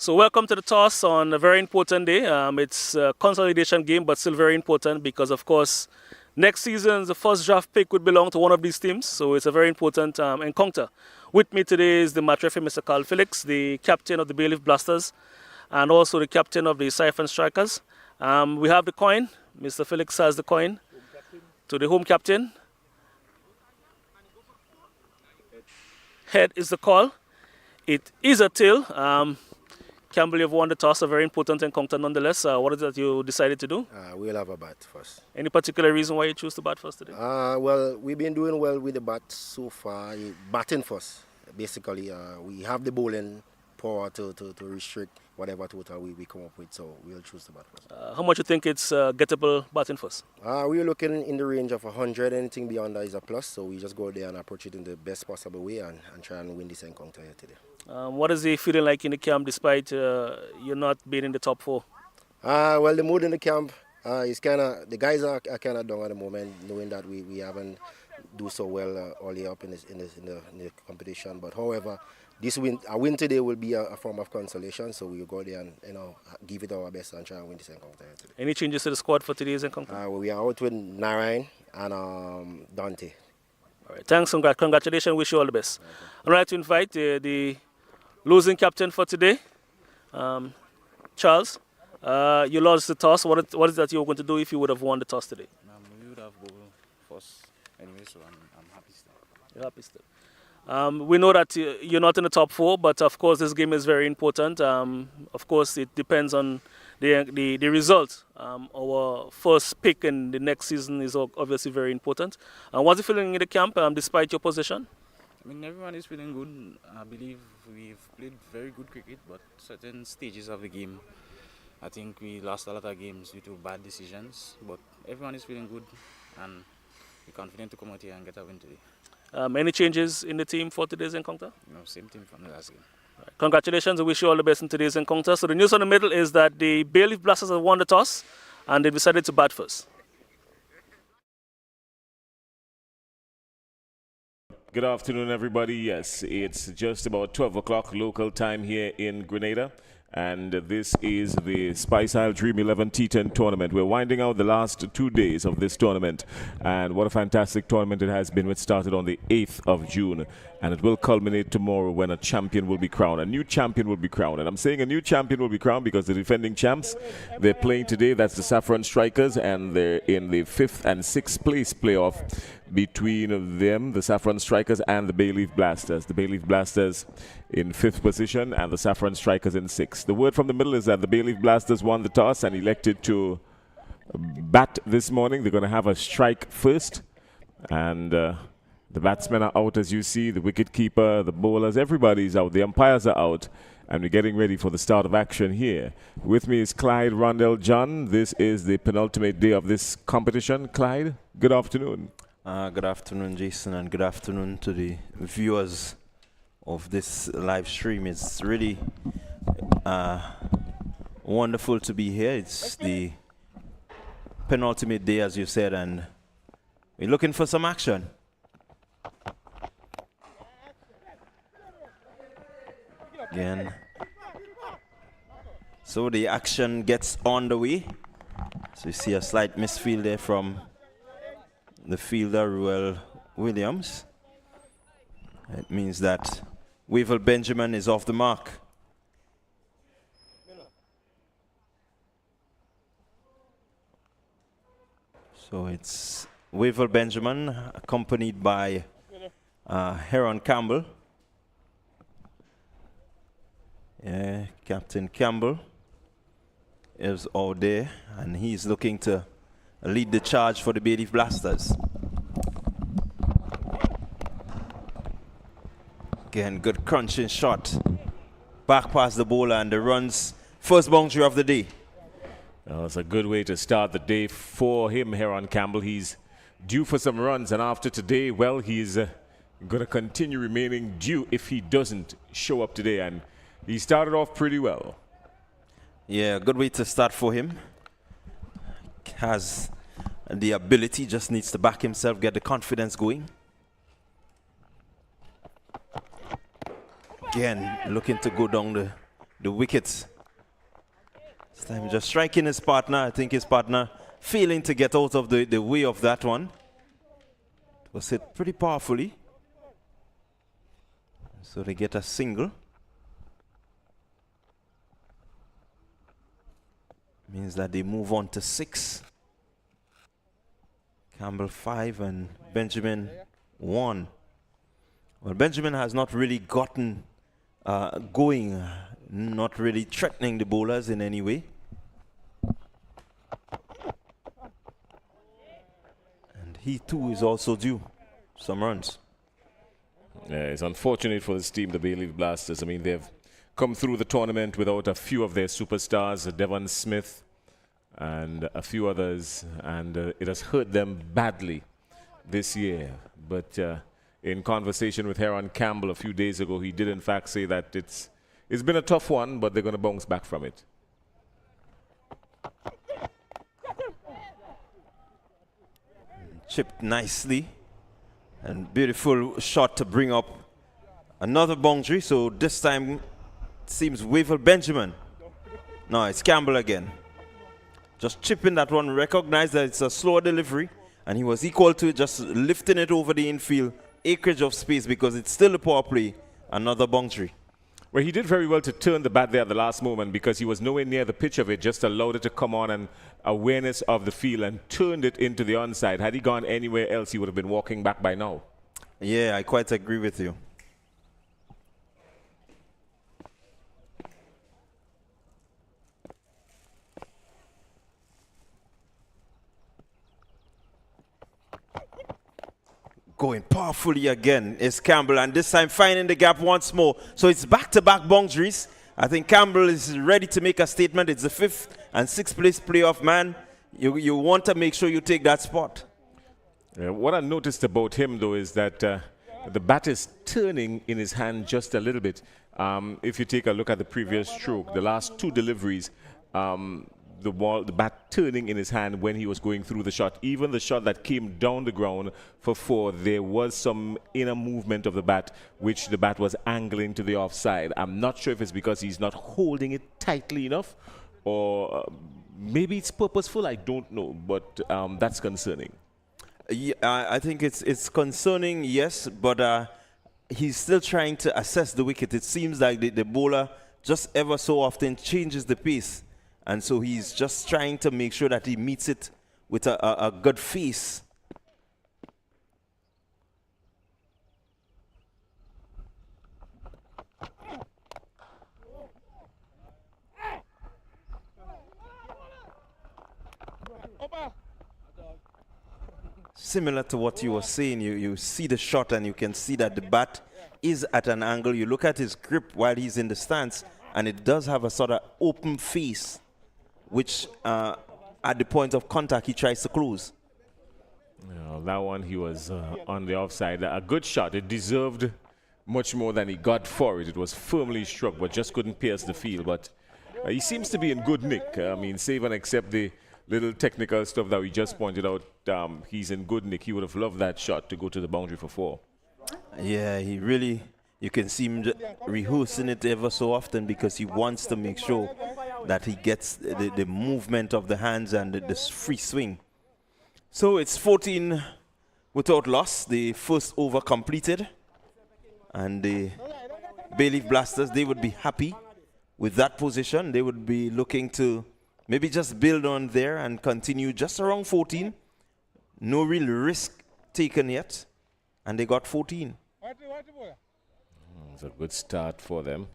So welcome to the toss on a very important day. It's a consolidation game, but still very important because, of course, next season the first draft pick would belong to one of these teams. So it's a very important encounter. With me today is the match referee, Mr. Carl Felix, the captain of the Bayleaf Blasters, and also the captain of the Saffron Strikers. We have the coin. Mr. Felix has the coin to the home captain. Head is the call. It is a tail. Can't believe you won the toss, a very important encounter nonetheless. What is it that you decided to do? We'll have a bat first. Any particular reason why you choose to bat first today? Well, we've been doing well with the bat so far. Batting first, basically. We have the bowling power to restrict whatever total we come up with, so we'll choose the bat first. How much you think it's gettable batting first? We're looking in the range of 100. Anything beyond that is a plus, so we just go there and approach it in the best possible way and try and win this encounter here today. What is the feeling like in the camp despite you not being in the top four? Well, the mood in the camp is the guys are kind of down at the moment, knowing that we haven't do so well all the way up in the competition. But however, a win today will be a form of consolation, so we'll go there and give it our best and try and win this encounter today. Any changes to the squad for today's encounter? We are out with Narayan and Dante. All right, thanks, congratulations, wish you all the best. I'd like to invite the losing captain for today, Charles. You lost the toss. What is that you were going to do if you would have won the toss today? We would have bowled first anyway, so I'm happy still. You're happy still. We know that you're not in the top four, but of course this game is very important. Of course it depends on the result. Our first pick in the next season is obviously very important. What's the feeling in the camp despite your position? I mean, everyone is feeling good. I believe we've played very good cricket, but certain stages of the game, I think we lost a lot of games due to bad decisions. But everyone is feeling good, and we're confident to come out here and get a win today. Any changes in the team for today's encounter? No, same team from the last game. Right. Congratulations, I wish you all the best in today's encounter. So the news on the middle is that the Bayleaf Blasters have won the toss, and they decided to bat first. Good afternoon, everybody. Yes, it's just about 12 o'clock local time here in Grenada. And this is the Spice Isle Dream 11 T10 tournament. We're winding out the last 2 days of this tournament. And what a fantastic tournament it has been. It started on the 8th of June. And it will culminate tomorrow when a champion will be crowned. A new champion will be crowned. And I'm saying a new champion will be crowned because the defending champs, they're playing today. That's the Saffron Strikers. And they're in the 5th and 6th place playoff between them, the Saffron Strikers and the Bayleaf Blasters. The Bayleaf Blasters in 5th position and the Saffron Strikers in 6th. The word from the middle is that the Bayleaf Blasters won the toss and elected to bat this morning. They're going to have a strike first. And the batsmen are out, as you see, the wicketkeeper, the bowlers, everybody's out. The umpires are out. And we're getting ready for the start of action here. With me is Clyde Rondell John. This is the penultimate day of this competition. Clyde, good afternoon. Good afternoon, Jason, and good afternoon to the viewers of this live stream. It's really wonderful to be here. It's the penultimate day, as you said, and we're looking for some action. Again. So the action gets on the way. So you see a slight misfield there from the fielder, Ruel Williams. It means that Wavel Benjamin is off the mark. So it's Wavel Benjamin accompanied by Heron Campbell. Yeah, Captain Campbell is out there, and he's looking to lead the charge for the Bayleaf Blasters. Again, good crunching shot. Back past the bowler and the runs. First boundary of the day. Well, it's a good way to start the day for him, Heron Campbell. He's due for some runs, and after today, well, he's going to continue remaining due if he doesn't show up today. And he started off pretty well. Yeah, good way to start for him. Has the ability, just needs to back himself, get the confidence going. Again, looking to go down the the wickets. This time just striking his partner. I think his partner failing to get out of the way of that one. It was hit pretty powerfully. So they get a single. Means that they move on to 6. Campbell 5 and Benjamin 1. Well, Benjamin has not really gotten going, not really threatening the bowlers in any way. And he too is also due some runs. Yeah, it's unfortunate for this team, the Bayleaf Blasters. I mean, they've come through the tournament without a few of their superstars, Devon Smith and a few others, and it has hurt them badly this year. But in conversation with Heron Campbell a few days ago, he did in fact say that it's been a tough one, but they're going to bounce back from it. Chipped nicely. And beautiful shot to bring up another boundary. So this time it seems Wavell Benjamin. No, it's Campbell again. Just chipping that one, recognize that it's a slower delivery, and he was equal to it, just lifting it over the infield, acreage of space, because it's still a power play. Another boundary. Well, he did very well to turn the bat there at the last moment because he was nowhere near the pitch of it, just allowed it to come on and awareness of the field and turned it into the onside. Had he gone anywhere else, he would have been walking back by now. Yeah, I quite agree with you. Going powerfully again is Campbell, and this time finding the gap once more. So it's back-to-back boundaries. I think Campbell is ready to make a statement. It's the 5th and 6th place playoff man. You want to make sure you take that spot. What I noticed about him, though, is that the bat is turning in his hand just a little bit. If you take a look at the previous stroke, the last 2 deliveries, the bat turning in his hand when he was going through the shot. Even the shot that came down the ground for 4, there was some inner movement of the bat, which the bat was angling to the offside. I'm not sure if it's because he's not holding it tightly enough, or maybe it's purposeful. I don't know, but that's concerning. Yeah, I think it's concerning, yes, but he's still trying to assess the wicket. It seems like the bowler just ever so often changes the pace. And so he's just trying to make sure that he meets it with a good face. Similar to what you were saying, you see the shot and you can see that the bat is at an angle. You look at his grip while he's in the stance, and it does have a sort of open face, which at the point of contact he tries to close. Yeah, that one he was on the offside. A good shot. It deserved much more than he got for it. It was firmly struck, but just couldn't pierce the field. But he seems to be in good nick. I mean, save and except the little technical stuff that we just pointed out, he's in good nick. He would have loved that shot to go to the boundary for 4. Yeah, he really, you can see him rehearsing it ever so often because he wants to make sure that he gets the movement of the hands and the free swing. So it's 14 without loss. The first over completed. And the Bayleaf Blasters, they would be happy with that position. They would be looking to maybe just build on there and continue just around 14. No real risk taken yet. And they got 14. It's a good start for them.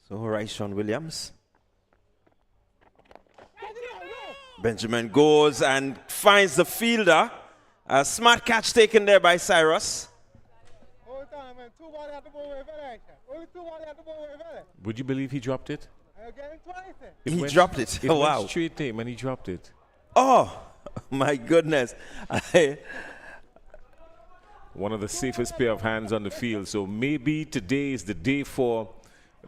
So, right, Sean Williams. Benjamin goes and finds the fielder. A smart catch taken there by Cyrus. Would you believe he dropped it? He dropped it. It Oh, went wow. straight to him and he dropped it. Oh, my goodness. One of the safest pair of hands on the field. So maybe today is the day for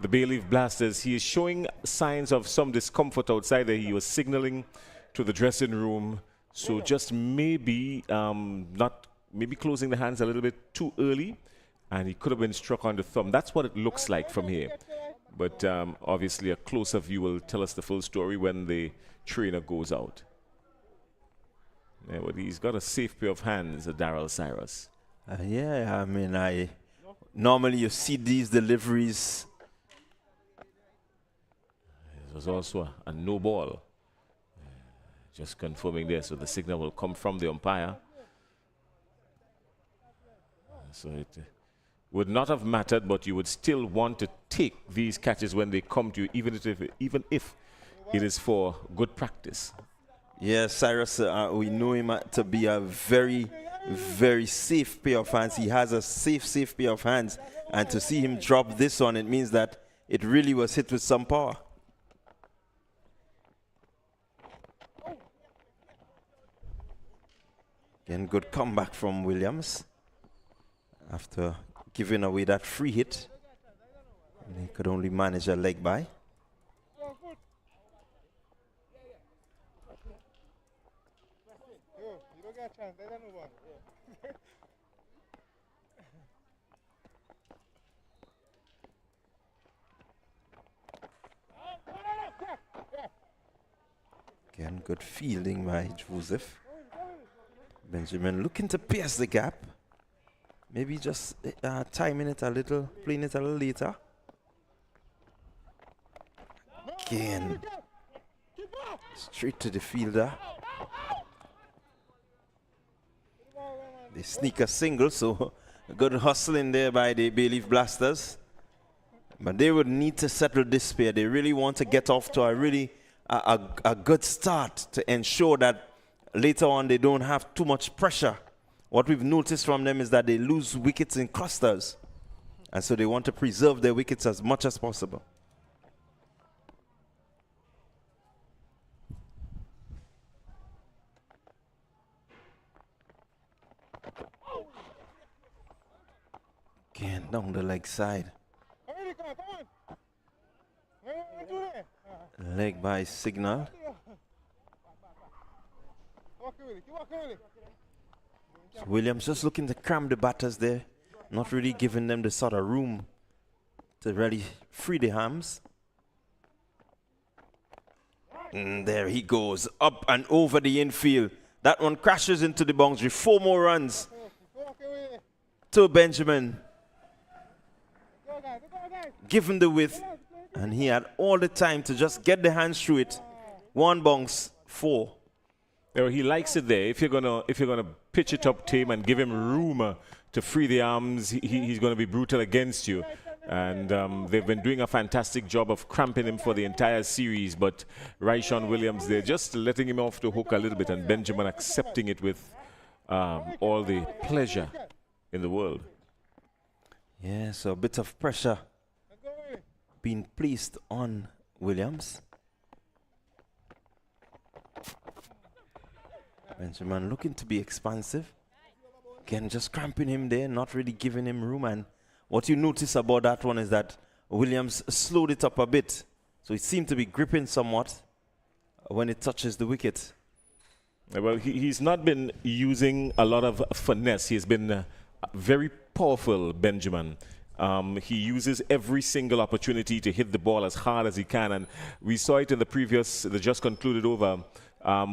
the Bayleaf Blasters. He is showing signs of some discomfort outside there. He was signaling to the dressing room. So just maybe maybe closing the hands a little bit too early, and he could have been struck on the thumb. That's what it looks like from here. But obviously a closer view will tell us the full story when the trainer goes out. Yeah, but he's got a safe pair of hands, Darrell Cyrus. Yeah, I mean, normally you see these deliveries. It was also a no ball. Just confirming there, so the signal will come from the umpire. So it would not have mattered, but you would still want to take these catches when they come to you, even if it is for good practice. Yeah, Cyrus, we know him to be a very, very safe pair of hands. He has a safe pair of hands. And to see him drop this one, it means that it really was hit with some power. Again, good comeback from Williams after giving away that free hit. And he could only manage a leg by. Again, good fielding by Joseph. Benjamin looking to pierce the gap. Maybe just timing it a little, playing it a little later. Again, straight to the fielder. They sneak a single, so a good hustling there by the Bayleaf Blasters. But they would need to settle this pair. They really want to get off to a good start to ensure that later on they don't have too much pressure. What we've noticed from them is that they lose wickets in clusters. And so they want to preserve their wickets as much as possible. Again, down the leg side. Leg by signal. So Williams just looking to cram the batters there, not really giving them the sort of room to really free the hams. And there he goes, up and over the infield. That one crashes into the boundary. 4 more runs to Benjamin. Give him the width, and he had all the time to just get the hands through it. 1 bounce, 4. He likes it there. If you're gonna pitch it up to him and give him room to free the arms, he's going to be brutal against you. And they've been doing a fantastic job of cramping him for the entire series. But Ryshawn Williams, they're just letting him off the hook a little bit, and Benjamin accepting it with all the pleasure in the world. Yeah, so a bit of pressure being placed on Williams. Benjamin looking to be expansive. Again, just cramping him there, not really giving him room. And what you notice about that one is that Williams slowed it up a bit. So it seemed to be gripping somewhat when it touches the wicket. Well, he's not been using a lot of finesse. He's been very powerful, Benjamin. He uses every single opportunity to hit the ball as hard as he can. And we saw it in the just concluded over,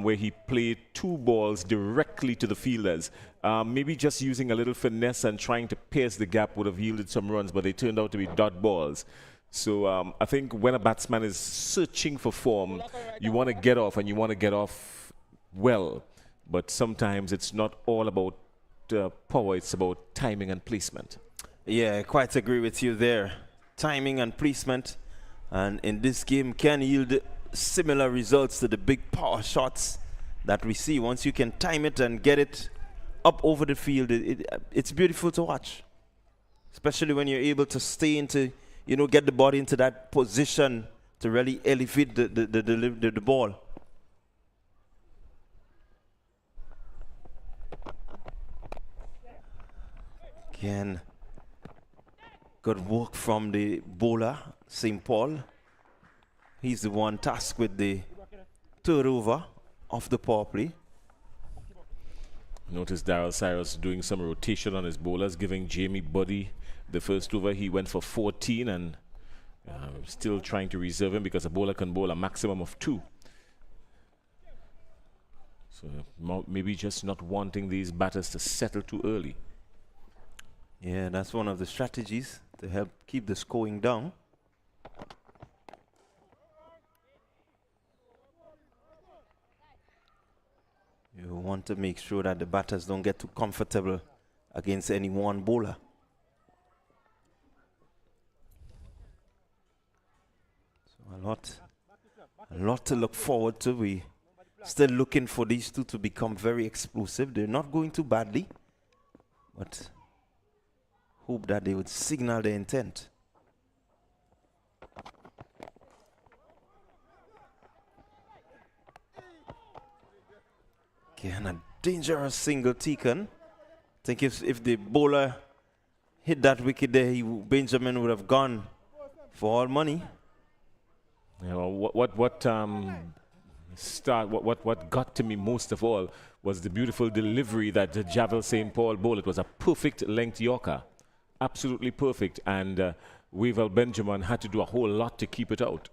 where he played 2 balls directly to the fielders. Maybe just using a little finesse and trying to pierce the gap would have yielded some runs, but they turned out to be dot balls. So I think when a batsman is searching for form, you want to get off, and you want to get off well. But sometimes it's not all about power, it's about timing and placement. Yeah, I quite agree with you there. Timing and placement, and in this game can yield similar results to the big power shots that we see. Once you can time it and get it up over the field, it's beautiful to watch, especially when you're able to stay into, get the body into that position to really elevate the ball. Again, good work from the bowler, St. Paul. He's the one tasked with the third over of the power play. Notice Daryl Cyrus doing some rotation on his bowlers, giving Jamie Buddy the first over. He went for 14 and still trying to reserve him because a bowler can bowl a maximum of 2. So maybe just not wanting these batters to settle too early. Yeah, that's one of the strategies to help keep the scoring down. You want to make sure that the batters don't get too comfortable against any one bowler. So a lot to look forward to. We still looking for these two to become very explosive. They're not going too badly, but hope that they would signal their intent. Okay, and a dangerous single T10. I think if the bowler hit that wicket there, Benjamin would have gone for all money. You know, what got to me most of all was the beautiful delivery that the Javel St. Paul bowled. It was a perfect length Yorker, absolutely perfect, and Wavell Benjamin had to do a whole lot to keep it out.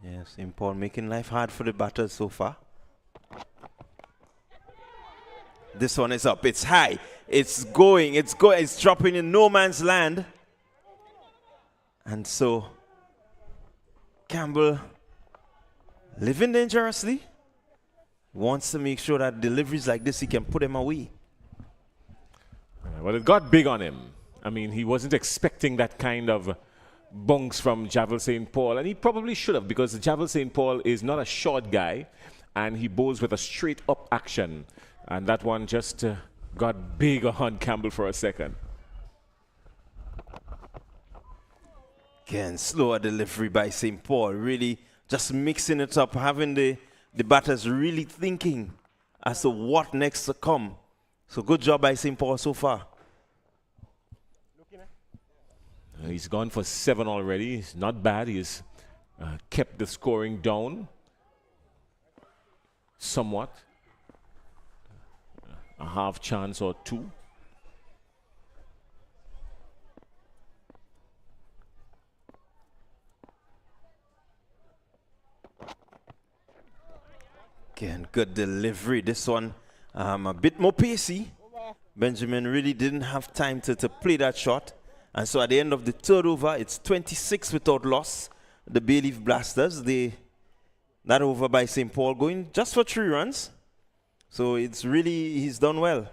Yes, St. Paul making life hard for the batters so far. This one is up. It's high. It's going. It's dropping in no man's land. And so Campbell, living dangerously, wants to make sure that deliveries like this, he can put them away. Well, it got big on him. I mean, he wasn't expecting that kind of bunks from Javel St. Paul, and he probably should have, because Javel St. Paul is not a short guy, and he bowls with a straight up action. And that one just got big on Campbell for a second. Again, slower delivery by St. Paul, really just mixing it up, having the batters really thinking as to what next to come. So good job by St. Paul so far. He's gone for 7 already. It's not bad. He's kept the scoring down somewhat. A half chance or 2. Again, good delivery. This one a bit more pacey. Benjamin really didn't have time to play that shot. And so at the end of the third over, it's 26 without loss. The Bayleaf Blasters, that over by St. Paul going just for 3 runs. So it's really, he's done well.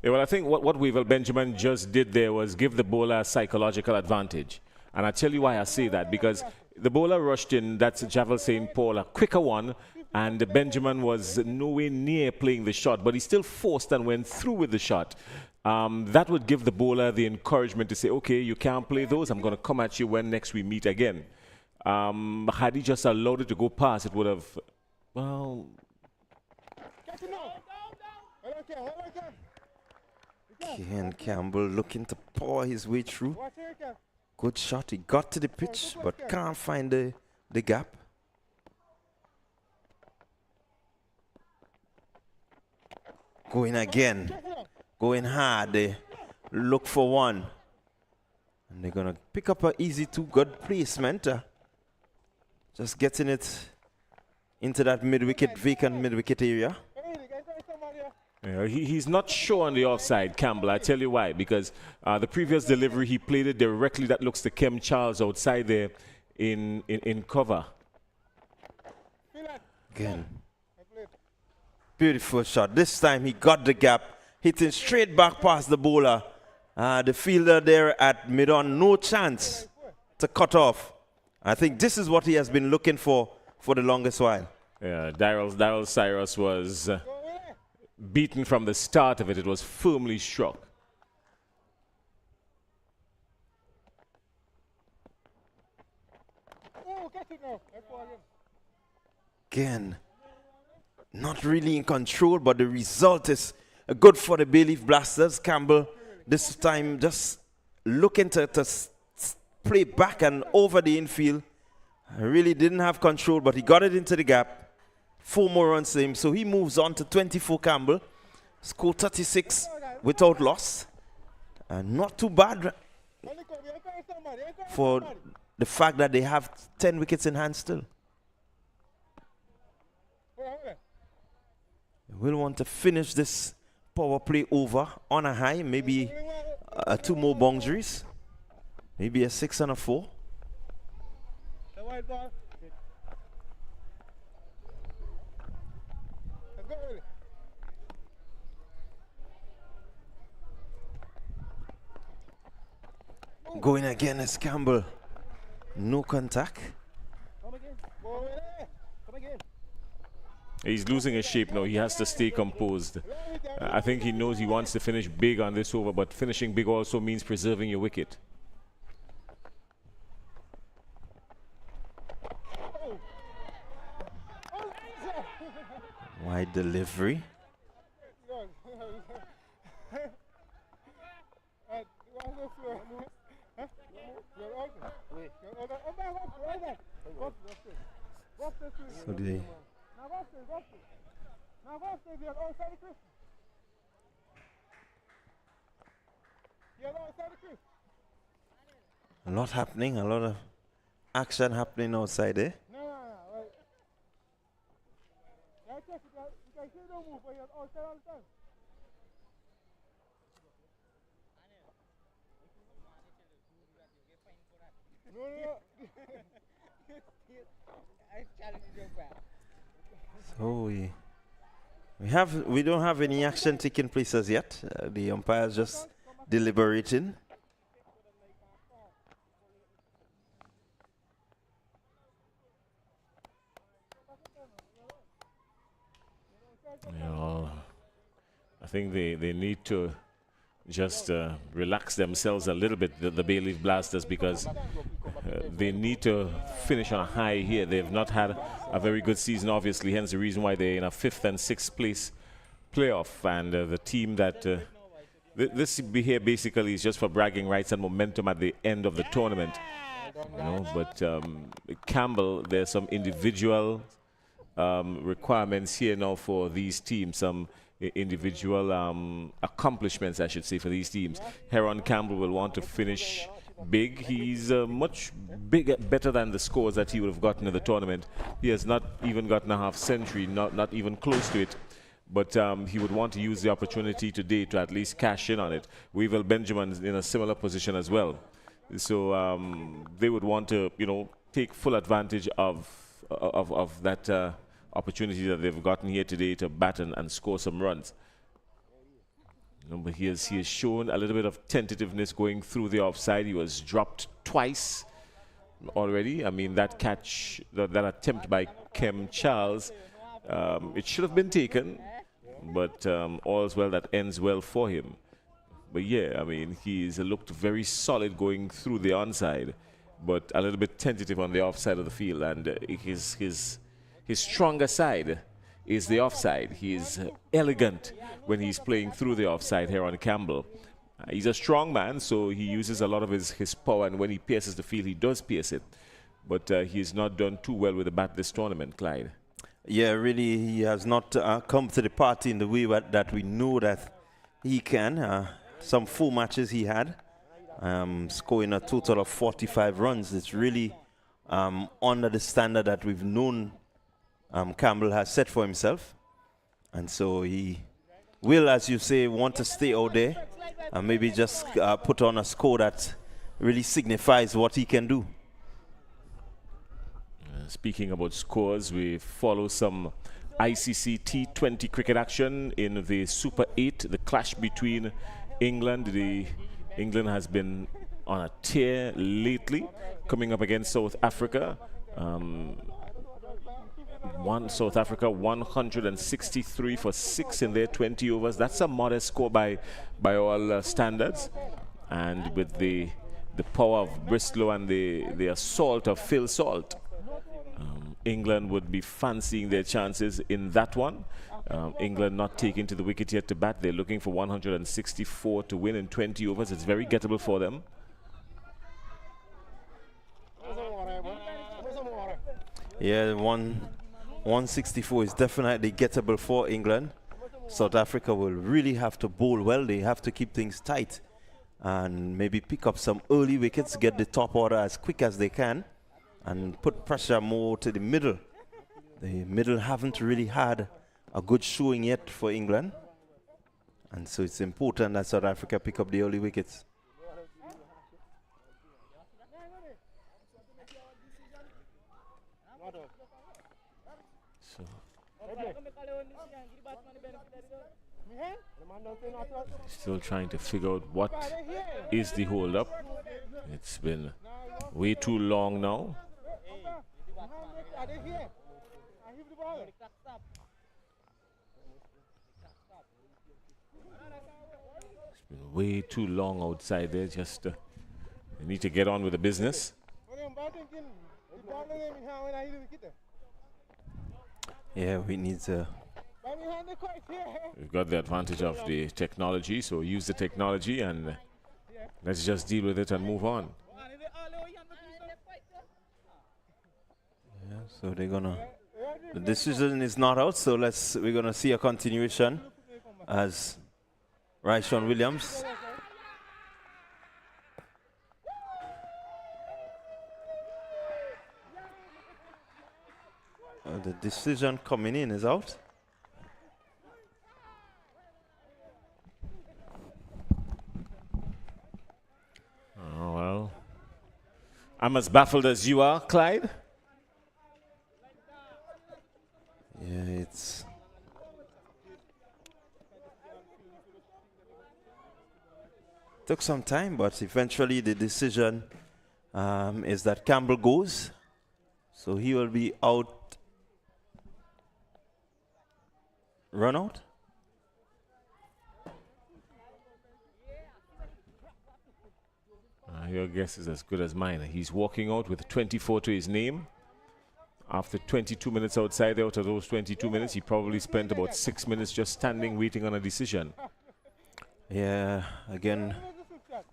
Yeah, well, I think what Wavell Benjamin just did there was give the bowler a psychological advantage. And I tell you why I say that, because the bowler rushed in, that's Javel St. Paul, a quicker one, and Benjamin was nowhere near playing the shot, but he still forced and went through with the shot. That would give the bowler the encouragement to say, okay, you can't play those, I'm going to come at you when next we meet again. Had he just allowed it to go past, it would have, well... Again, Campbell looking to paw his way through. Good shot. He got to the pitch, but can't find the gap. Going again. Going hard. They look for one. And they're going to pick up an easy 2. Good placement. Just getting it into that vacant mid-wicket area. Yeah, he's not sure on the offside, Campbell. I tell you why. Because the previous delivery, he played it directly. That looks to Kem Charles outside there in cover. Again. Beautiful shot. This time he got the gap. Hitting straight back past the bowler. The fielder there at mid-on, no chance to cut off. I think this is what he has been looking for the longest while. Yeah, Daryl Cyrus was... beaten from the start of it. It was firmly struck. Again, not really in control, but the result is good for the Bayleaf Blasters. Campbell, this time just looking to play back and over the infield. Really didn't have control, but he got it into the gap. 4 more runs to him, so he moves on to 24 Campbell. Score 36 without loss. And not too bad for the fact that they have 10 wickets in hand still. We'll want to finish this power play over on a high, maybe 2 more boundaries, maybe a 6 and a 4. Going again is Campbell. No contact. He's losing his shape now. He has to stay composed. I think he knows he wants to finish big on this over, but finishing big also means preserving your wicket. Wide delivery. So they a lot happening, a lot of action happening outside there. So we don't have any action taking place as yet. The umpire's just deliberating. Yeah, I think they need to just relax themselves a little bit, the Bayleaf Blasters, because they need to finish on a high here. They've not had a very good season, obviously, hence the reason why they're in a 5th and 6th place playoff. And the team that this here basically is just for bragging rights and momentum at the end of the tournament. You know, but Campbell, there's some individual requirements here now for these teams, some individual accomplishments, I should say, for these teams. Heron Campbell will want to finish big. He's much better than the scores that he would have gotten in the tournament. He has not even gotten a half century, not even close to it. But he would want to use the opportunity today to at least cash in on it. Weevil Benjamin is in a similar position as well. So they would want to, you know, take full advantage of that opportunity that they've gotten here today to bat and score some runs. You know, but he has shown a little bit of tentativeness going through the offside. He was dropped twice already. I mean, that catch, that attempt by Kem Charles, it should have been taken, but all's well that ends well for him. But yeah, I mean, he's looked very solid going through the onside, but a little bit tentative on the offside of the field, and his stronger side is the offside. He is elegant when he's playing through the offside here on Campbell. He's a strong man, so he uses a lot of his power, and when he pierces the field, he does pierce it. But he's not done too well with the bat this tournament, Clyde. Yeah, really, he has not come to the party in the way that we know that he can. Some 4 matches he had, scoring a total of 45 runs. It's really under the standard that we've known Campbell has set for himself. And so he will, as you say, want to stay out there and maybe just put on a score that really signifies what he can do. Speaking about scores, we follow some ICC T20 cricket action in the Super 8, the clash between England. England has been on a tear lately, coming up against South Africa. South Africa 163 for 6 in their 20 overs. That's a modest score by all standards. And with the power of Bristol and the assault of Phil Salt, England would be fancying their chances in that one. England not taking to the wicket yet to bat. They're looking for 164 to win in 20 overs. It's very gettable for them. Yeah, 164 is definitely gettable for England. South Africa will really have to bowl well. They have to keep things tight and maybe pick up some early wickets, get the top order as quick as they can, and put pressure more to the middle. The middle haven't really had a good showing yet for England, and so it's important that South Africa pick up the early wickets. Still trying to figure out what is the hold up. It's been way too long now. It's been way too long outside there. Just they need to get on with the business. Yeah, we need to. We've got the advantage of the technology, so use the technology and let's just deal with it and move on. Yeah, so they're gonna. The decision is not out, so we're gonna see a continuation as Rayshawn Williams. The decision coming in is out. Oh, well. I'm as baffled as you are, Clyde. Yeah, it's. Took some time, but eventually the decision is that Campbell goes. So he will be out. Run out? Your guess is as good as mine. He's walking out with 24 to his name. After 22 minutes outside, out of those 22 minutes, he probably spent about 6 minutes just standing waiting on a decision. Yeah, again,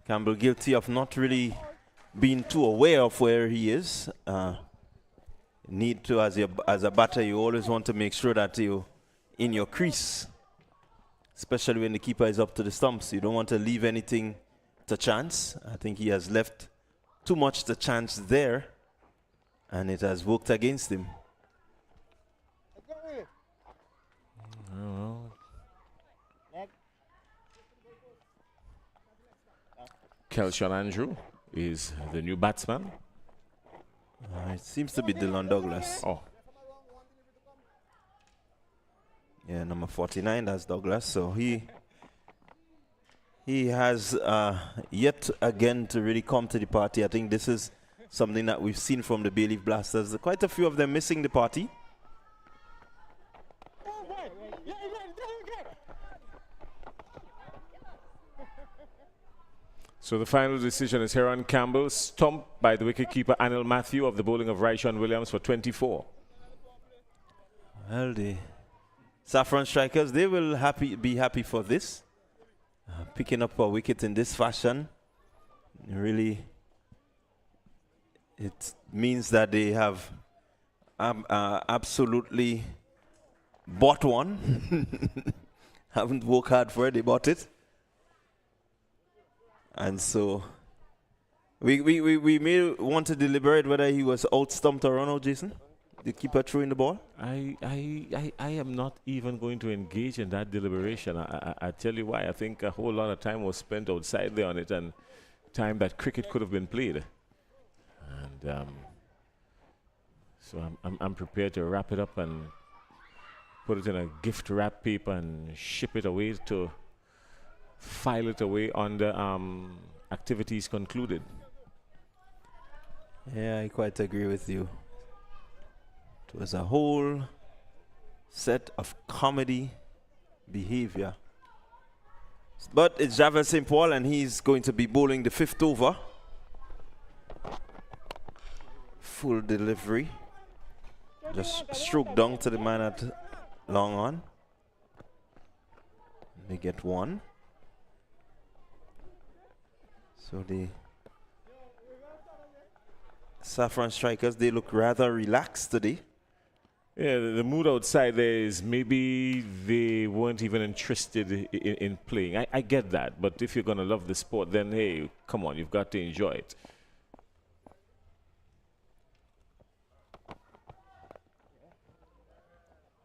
Campbell guilty of not really being too aware of where he is. Need to, as a batter, you always want to make sure that you in your crease, especially when the keeper is up to the stumps. You don't want to leave anything to chance. I think he has left too much to chance there, and it has worked against him. Kelshawn Andrew is the new batsman. It seems to be Dylan Douglas. Oh. Yeah, number 49, that's Douglas. So he has yet again to really come to the party. I think this is something that we've seen from the Bayleaf Blasters. Quite a few of them missing the party. So the final decision is Heron Campbell, stumped by the wicketkeeper Anil Matthew of the bowling of Rayshawn Williams for 24. Well, the Saffron strikers, they will be happy for this. Picking up a wicket in this fashion, really, it means that they have absolutely bought one. Haven't worked hard for it, they bought it. And so we may want to deliberate whether he was out-stumped or not, Jason. The keeper throwing the ball. I am not even going to engage in that deliberation. I tell you why. I think a whole lot of time was spent outside there on it, and time that cricket could have been played. And so I'm prepared to wrap it up and put it in a gift wrap paper and ship it away to file it away under activities concluded. Yeah, I quite agree with you. It was a whole set of comedy behavior. But it's Javel St. Paul, and he's going to be bowling the 5th over. Full delivery. Just stroke down to the man at long on. They get one. So the Saffron strikers, they look rather relaxed today. Yeah, the mood outside there is maybe they weren't even interested in playing. I get that, but if you're going to love the sport, then hey, come on, you've got to enjoy it.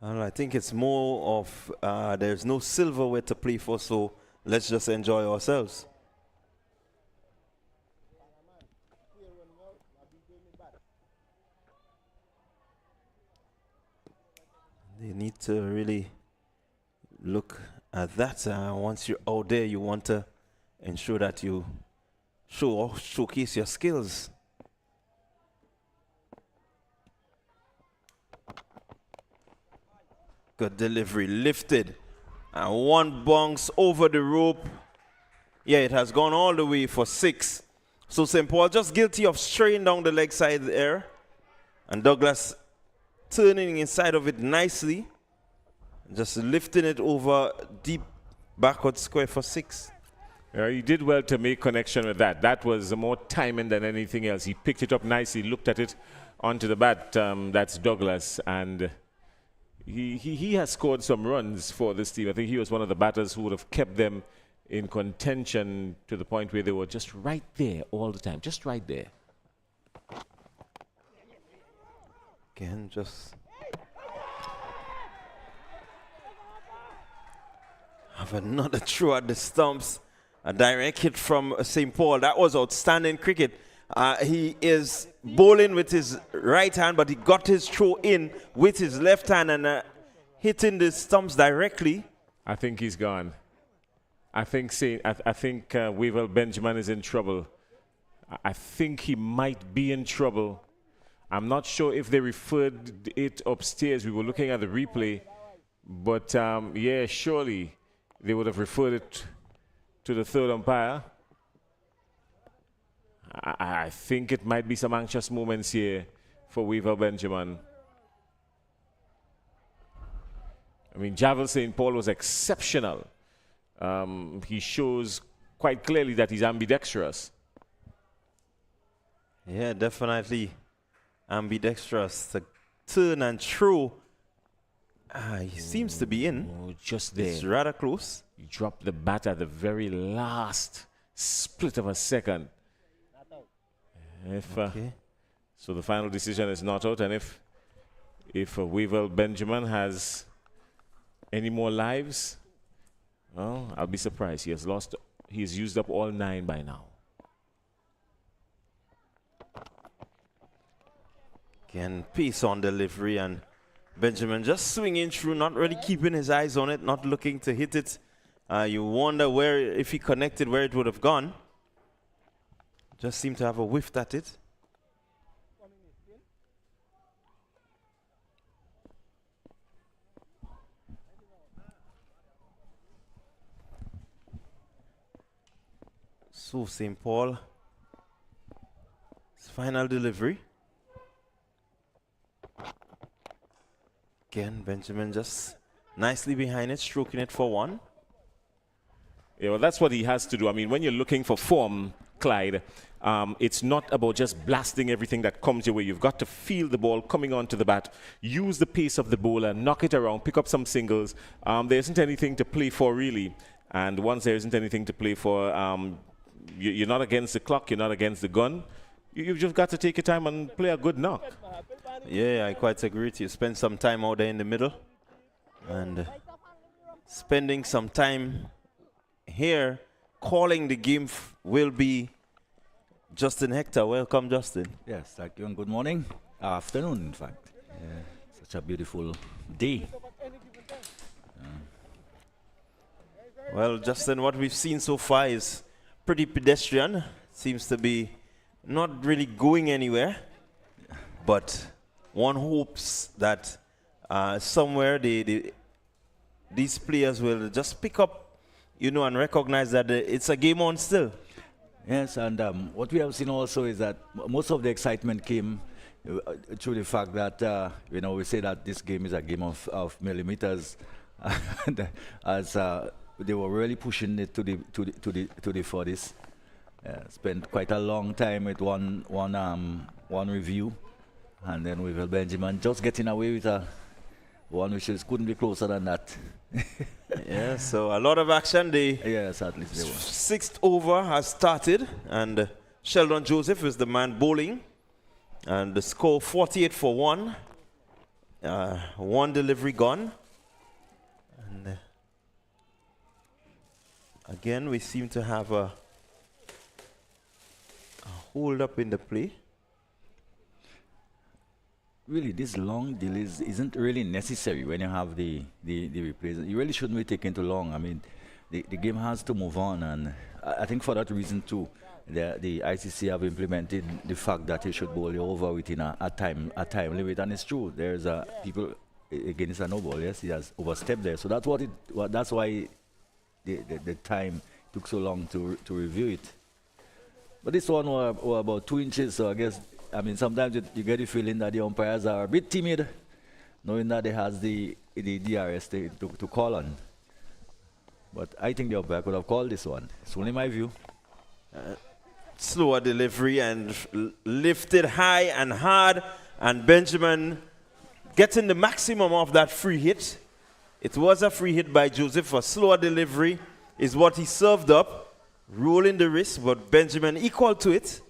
And I think it's more of there's no silverware to play for, so let's just enjoy ourselves. They need to really look at that. Once you're out there, you want to ensure that you showcase your skills. Good delivery, lifted. And one bounce over the rope. Yeah, it has gone all the way for 6. So St. Paul just guilty of straying down the leg side there. And Douglas turning inside of it nicely. Just lifting it over deep backward square for 6. Yeah, he did well to make connection with that. That was more timing than anything else. He picked it up nicely, looked at it onto the bat. That's Douglas. And he has scored some runs for this team. I think he was one of the batters who would have kept them in contention to the point where they were just right there all the time. Just right there. Again, just have another throw at the stumps. A direct hit from St. Paul. That was outstanding cricket. He is bowling with his right hand, but he got his throw in with his left hand and hitting the stumps directly. I think he's gone. I think Weaver Benjamin is in trouble. I think he might be in trouble. I'm not sure if they referred it upstairs. We were looking at the replay. But, yeah, surely they would have referred it to the third umpire. I think it might be some anxious moments here for Weaver Benjamin. I mean, Javel St. Paul was exceptional. He shows quite clearly that he's ambidextrous. Yeah, definitely ambidextrous. The turn and throw. He seems to be in. Oh, just there. It's rather close. He dropped the bat at the very last split of a second. Okay. So the final decision is not out, and if Weaver Benjamin has any more lives, well, I'll be surprised. He has used up all 9 by now. Again, pace on delivery, and Benjamin just swinging through, not really keeping his eyes on it, not looking to hit it. You wonder if he connected, where it would have gone. Just seemed to have a whiff at it. So St. Paul, his final delivery. Again, Benjamin just nicely behind it, stroking it for 1. Yeah, well, that's what he has to do. I mean, when you're looking for form, Clyde, it's not about just blasting everything that comes your way. You've got to feel the ball coming onto the bat, use the pace of the bowler, knock it around, pick up some singles. There isn't anything to play for, really. And once there isn't anything to play for, you're not against the clock, you're not against the gun. You've just got to take your time and play a good knock. Yeah, I quite agree with you. Spend some time out there in the middle. And spending some time here calling the game will be Justin Hector. Welcome, Justin. Yes, thank you, and good morning. Afternoon, in fact. Such a beautiful day. Well, Justin, what we've seen so far is pretty pedestrian. Seems to be not really going anywhere. But one hopes that somewhere these players will just pick up, and recognize that it's a game on still. Yes, and what we have seen also is that most of the excitement came through the fact that, we say that this game is a game of millimeters. As they were really pushing it to the 40s. Spent quite a long time with one one review, and then we will Benjamin just getting away with a one which couldn't be closer than that. Yeah, so a lot of action. The Yes, at least they were. sixth over has started, and Sheldon Joseph is the man bowling, and the score 48 for 1. One delivery gone, and again we seem to have a hold up in the play. Really, this long delays isn't really necessary when you have the replays. You really shouldn't be taking too long. I mean, the game has to move on, and I think for that reason too, the ICC have implemented the fact that you should bowl you over within a time limit, and it's true. There's people again, it's a no ball. Yes, he has overstepped there, so that's why the time took so long to review it. But this one were about 2 inches, so I guess. I mean, sometimes you get the feeling that the umpires are a bit timid, knowing that they has the DRS to call on. But I think the umpire could have called this one. It's only my view. Slower delivery and lifted high and hard, and Benjamin getting the maximum of that free hit. It was a free hit by Joseph. A slower delivery is what he served up, rolling the wrist, but Benjamin equal to it,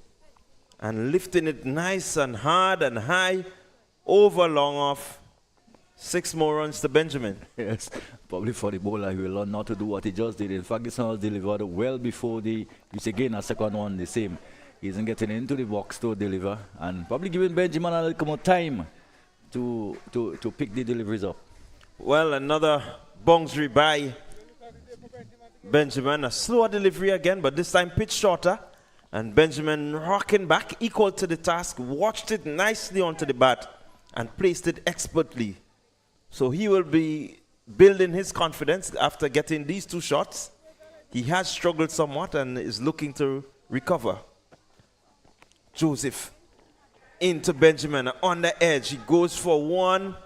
and lifting it nice and hard and high over long off. 6 more runs to Benjamin. Yes, probably for the bowler, he will learn not to do what he just did. In fact, this one was delivered well before it's again a second one, the same. He isn't getting into the box to deliver, and probably giving Benjamin a little more time to pick the deliveries up. Well, another boundary by Benjamin. A slower delivery again, but this time pitch shorter. And Benjamin rocking back, equal to the task, watched it nicely onto the bat and placed it expertly. So he will be building his confidence after getting these 2 shots. He has struggled somewhat and is looking to recover. Joseph into Benjamin on the edge. He goes for 1.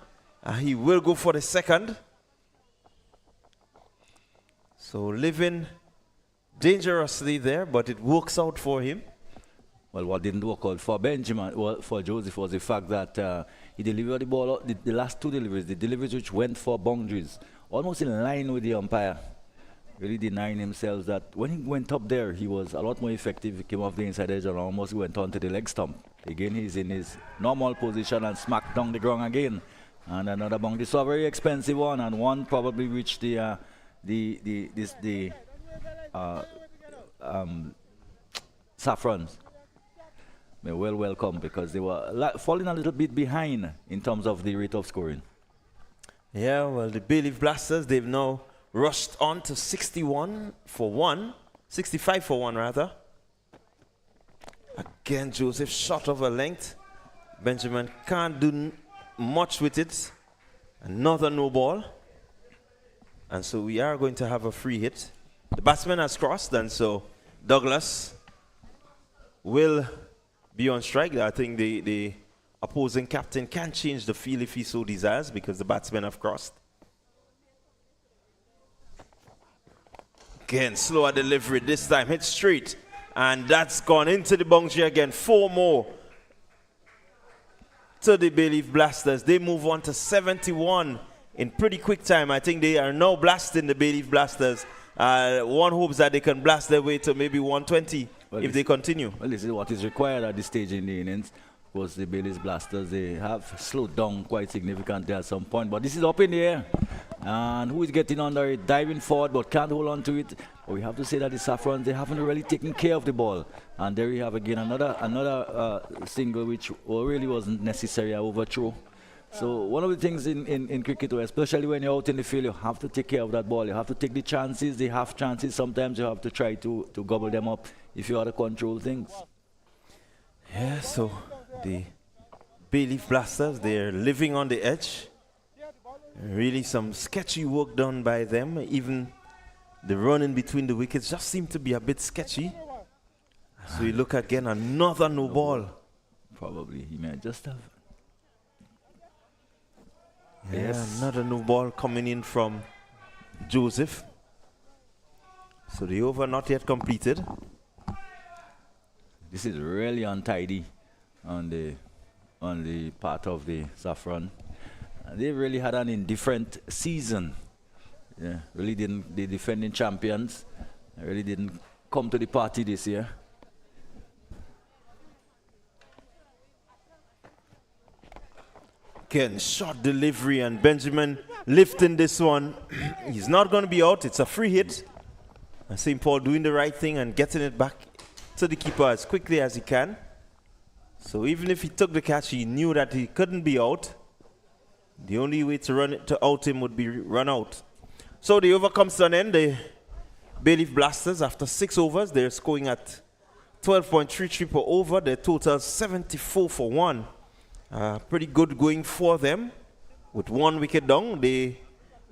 He will go for the second. So living dangerously there, but it works out for him. Well, what didn't work out for Benjamin, for Joseph, was the fact that he delivered the ball, the last 2 deliveries, the deliveries which went for boundaries, almost in line with the umpire, really denying himself that when he went up there, he was a lot more effective. He came off the inside edge and almost went on to the leg stump. Again, he's in his normal position and smacked down the ground again. And another boundary. So a very expensive one, and one probably reached the Saffrons. Well, welcome, because they were falling a little bit behind in terms of the rate of scoring. Yeah, well, the Bayleaf Blasters, they've now rushed on to 65 for 1 rather. Again, Joseph shot over length. Benjamin can't do much with it. Another no ball. And so we are going to have a free hit. The batsman has crossed, and so Douglas will be on strike. I think the opposing captain can change the field if he so desires, because the batsmen have crossed. Again, slower delivery this time, hit straight, and that's gone into the boundary again. 4 more to the Bayleaf Blasters. They move on to 71 in pretty quick time. I think they are now blasting the Bayleaf Blasters. One hopes that they can blast their way to maybe 120 if they continue. Well, this is what is required at this stage in the innings. Of course, the Bayleaf Blasters, they have slowed down quite significantly at some point, but this is up in the air. And who is getting under it, diving forward, but can't hold on to it. But we have to say that the Saffrons, they haven't really taken care of the ball. And there we have again another single which really wasn't necessary, an overthrow. So one of the things in cricket, especially when you're out in the field, you have to take care of that ball. You have to take the chances, the half chances. Sometimes you have to try to gobble them up if you are to control things. Yeah, so the Bayleaf Blasters, they're living on the edge. Really some sketchy work done by them. Even the run in between the wickets just seemed to be a bit sketchy. So we look again, another no ball. Probably he may just have. Yeah, another no ball coming in from Joseph. So the over not yet completed. This is really untidy on the part of the Saffron. They really had an indifferent season. Yeah, really didn't. The defending champions really didn't come to the party this year. Again, short delivery and Benjamin lifting this one. He's not going to be out. It's a free hit. And St. Paul doing the right thing and getting it back to the keeper as quickly as he can. So even if he took the catch, he knew that he couldn't be out. The only way to run it to out him would be run out. So the over comes to an end. The Bayleaf Blasters, after 6 overs, they're scoring at 12.33 per over. Their total 74 for 1. Pretty good going for them. With 1 wicket down, they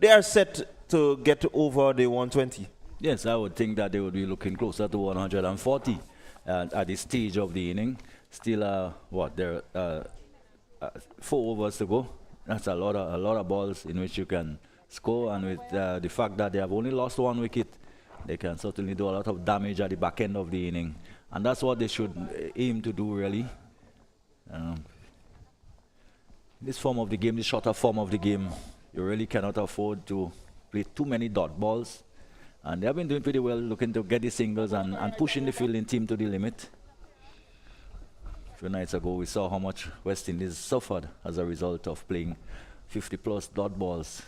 are set to get over the 120. Yes, I would think that they would be looking closer to 140 at this stage of the inning. Still, there are 4 overs to go. That's a lot of balls in which you can score, and with the fact that they have only lost 1 wicket, they can certainly do a lot of damage at the back end of the inning, and that's what they should aim to do, really. This form of the game, this shorter form of the game, you really cannot afford to play too many dot balls, and they have been doing pretty well, looking to get the singles and pushing the fielding team to the limit. A few nights ago, we saw how much West Indies suffered as a result of playing 50-plus dot balls.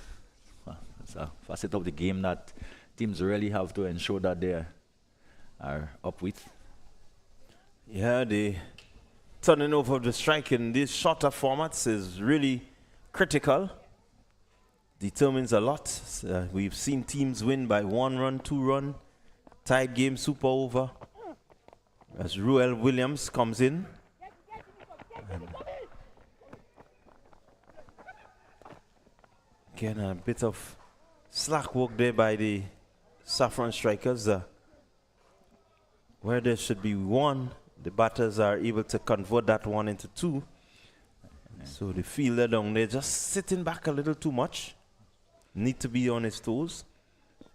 It's a facet of the game that teams really have to ensure that they are up with. Yeah, the turning over of the strike in these shorter formats is really critical. Determines a lot. We've seen teams win by 1 run, 2 run, tied game, super over. As Ruel Williams comes in. Again, a bit of slack work there by the Saffron strikers. Where there should be 1, the batters are able to convert that 1 into 2. So the fielder down there just sitting back a little too much. Need to be on his toes.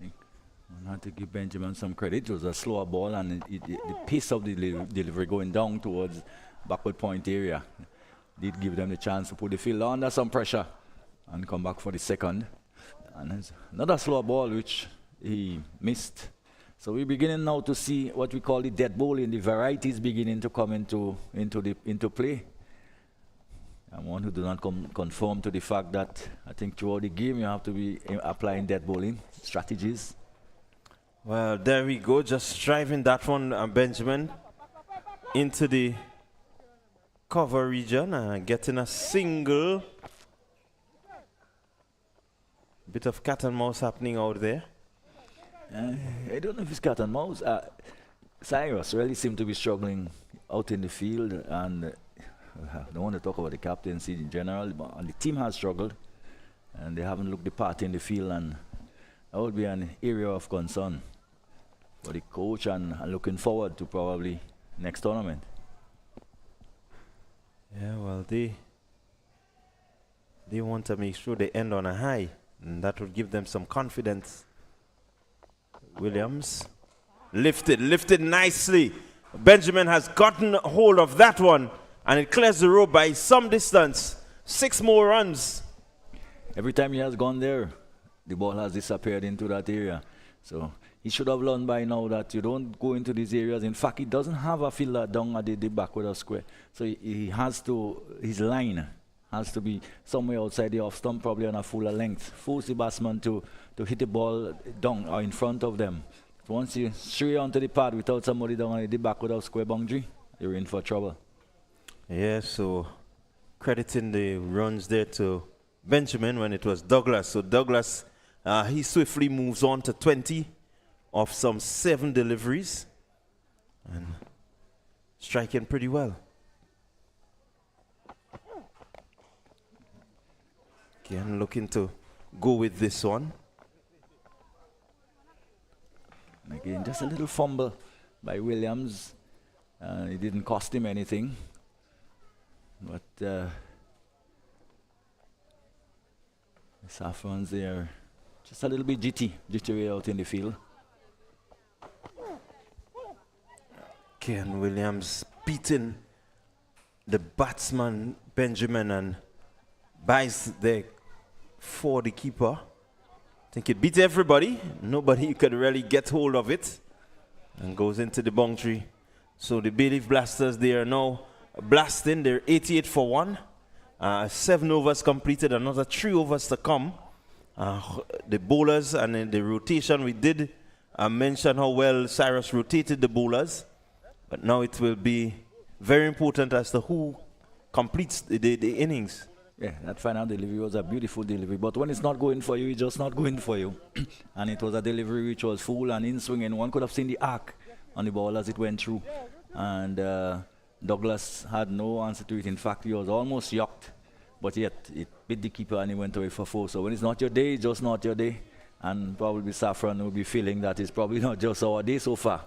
I have to give Benjamin some credit. It was a slower ball, and the pace of the delivery going down towards backward point area did give them the chance to put the fielder under some pressure and come back for the second. And there's another slower ball which he missed. So we're beginning now to see what we call the dead bowling. The varieties beginning to come into play. And one who do not conform to the fact that I think throughout the game you have to be applying dead bowling strategies. Well, there we go, just driving that one, Benjamin, into the cover region, getting a single. Bit of cat and mouse happening out there. I don't know if it's cat and mouse. Cyrus really seemed to be struggling out in the field, and I don't want to talk about the captaincy in general, but the team has struggled, and they haven't looked the part in the field, and that would be an area of concern for the coach, and looking forward to probably next tournament. Yeah, well, they want to make sure they end on a high, and that would give them some confidence. Williams lifted nicely. Benjamin has gotten hold of that one, and it clears the road by some distance. 6 more runs. Every time he has gone there, the ball has disappeared into that area. So he should have learned by now that you don't go into these areas. In fact, he doesn't have a fielder down at the backward of square. So he has to, his line has to be somewhere outside the off stump, probably on a fuller length. Force the batsman to hit the ball down or in front of them. Once you stray onto the pad without somebody down at the backward of square boundary, you're in for trouble. Yeah, so crediting the runs there to Benjamin when it was Douglas. So Douglas, he swiftly moves on to 20 of some 7 deliveries and striking pretty well. Again, looking to go with this one. And again, just a little fumble by Williams. It didn't cost him anything. But Saffron's there, just a little bit jittery out in the field. Ken Williams beating the batsman Benjamin and buys there for the keeper. I think it beat everybody. Nobody could really get hold of it. And goes into the boundary. So the Bayleaf Blasters, they are now blasting. They're 88 for 1. 7 overs completed, another 3 overs to come. The bowlers and in the rotation, we did mention how well Cyrus rotated the bowlers. But now it will be very important as to who completes the innings. Yeah, that final delivery was a beautiful delivery. But when it's not going for you, it's just not going for you. And it was a delivery which was full and in swing. And one could have seen the arc on the ball as it went through. And Douglas had no answer to it. In fact, he was almost yucked. But yet, it beat the keeper and he went away for 4. So when it's not your day, it's just not your day. And probably Saffron will be feeling that it's probably not just our day so far.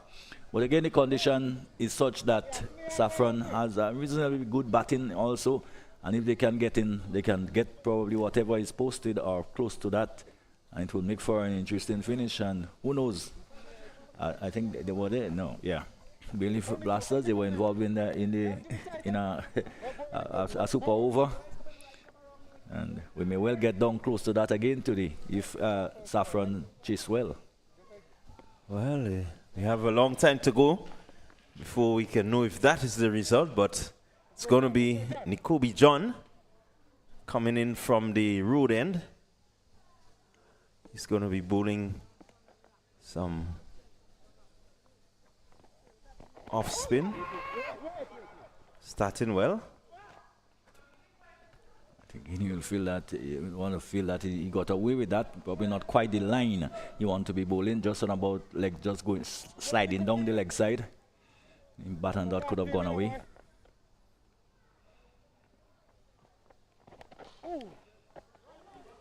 But again, the condition is such that Saffron has a reasonably good batting also. And if they can get in, they can get probably whatever is posted or close to that. And it will make for an interesting finish. And who knows? I think they were there. No, yeah. Bayleaf Blasters, they were involved in a super over. And we may well get down close to that again today if Saffron chase well. Well, we have a long time to go before we can know if that is the result, but it's going to be Nikobe John coming in from the road end. He's going to be bowling some off spin, starting well. I think he will feel that he got away with that. Probably not quite the line he want to be bowling, just on about like just going sliding down the leg side. Bat and dot could have gone away.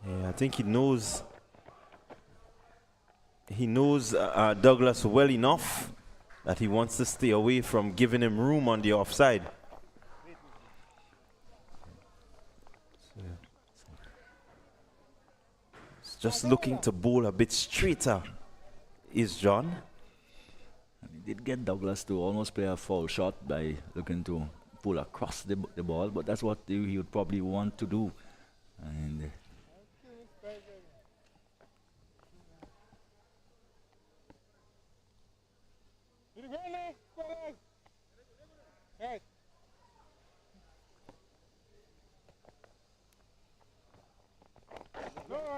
Yeah, I think he knows Douglas well enough that he wants to stay away from giving him room on the offside. Just looking to bowl a bit straighter is John. And he did get Douglas to almost play a foul shot by looking to pull across the ball, but that's what he would probably want to do. And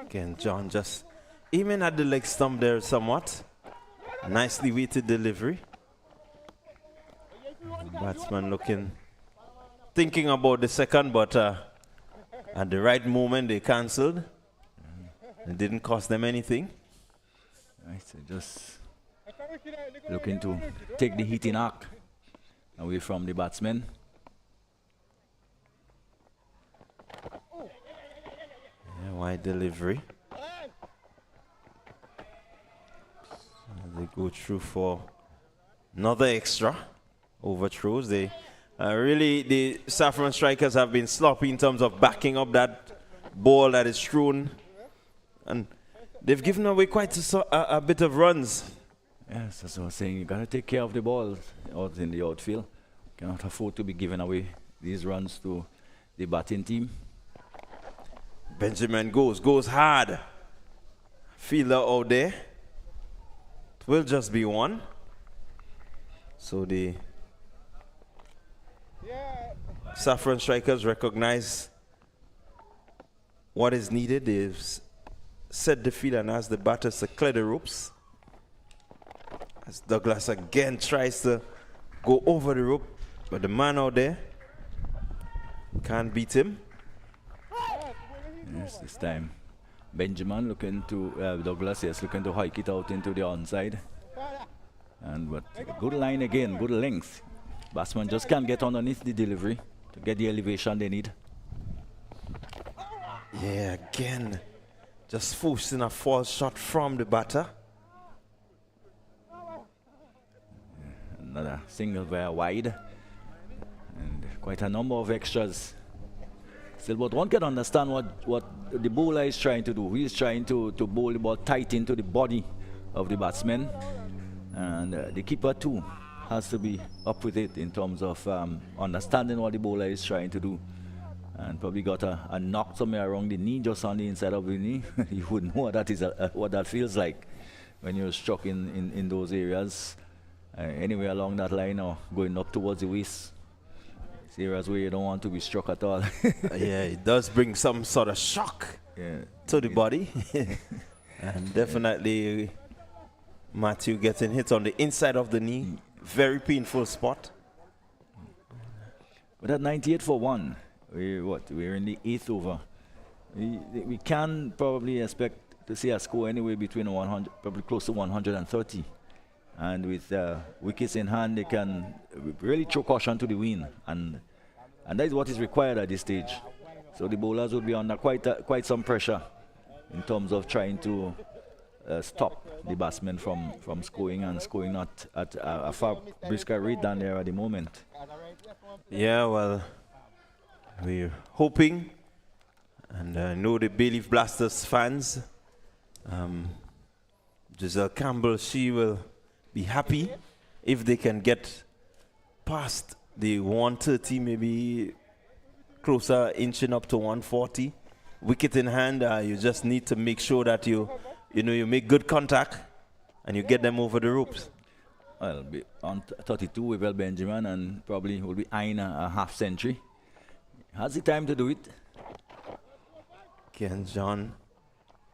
again, John just aiming at the leg stump there somewhat. Nicely weighted delivery. Batsman thinking about the second, but at the right moment they cancelled. It didn't cost them anything. Right, so just looking to take the hitting arc away from the batsman. Yeah, wide delivery. So they go through for another extra overthrows. They really, the Saffron strikers have been sloppy in terms of backing up that ball that is thrown, and they've given away quite a bit of runs. Yes, that's what I'm saying. You got to take care of the ball out in the outfield. Cannot afford to be giving away these runs to the batting team. Benjamin goes hard. Fielder out there. It will just be one. So the Saffron strikers recognize what is needed. They've set the field and asked the batters to clear the ropes. As Douglas again tries to go over the rope, but the man out there can't beat him. Yes, this time Benjamin looking to Douglas, yes, looking to hike it out into the onside. And but good line again, good length. Batsman just can't get underneath the delivery to get the elevation they need. Yeah, again, just forcing a false shot from the batter. Another single very wide, and quite a number of extras. Still, but one can understand what the bowler is trying to do. He is trying to bowl the ball tight into the body of the batsman, and the keeper too. has to be up with it in terms of understanding what the bowler is trying to do. And probably got a knock somewhere around the knee, just on the inside of the knee. You wouldn't know what that is, what that feels like when you're struck in those areas. Anywhere along that line or going up towards the waist. It's areas where you don't want to be struck at all. Yeah, it does bring some sort of shock to the body. And definitely Matthew getting hit on the inside of the knee. Very painful spot. But at 98 for 1, we're in the 8th over. We can probably expect to see a score anyway between 100, probably close to 130. And with wickets in hand, they can really throw caution to the wind, and that is what is required at this stage. So the bowlers will be under quite some pressure in terms of trying to stop the batsmen from scoring not at a far brisker rate than they are at the moment. Yeah, well, we're hoping, and I know the Bayleaf Blasters fans, Giselle Campbell, she will be happy if they can get past the 130, maybe closer, inching up to 140. Wicket in hand, you just need to make sure that you make good contact and you get them over the ropes. Well, on 32 with Will Benjamin, and probably will be eyeing a half century. Has the time to do it. Ken John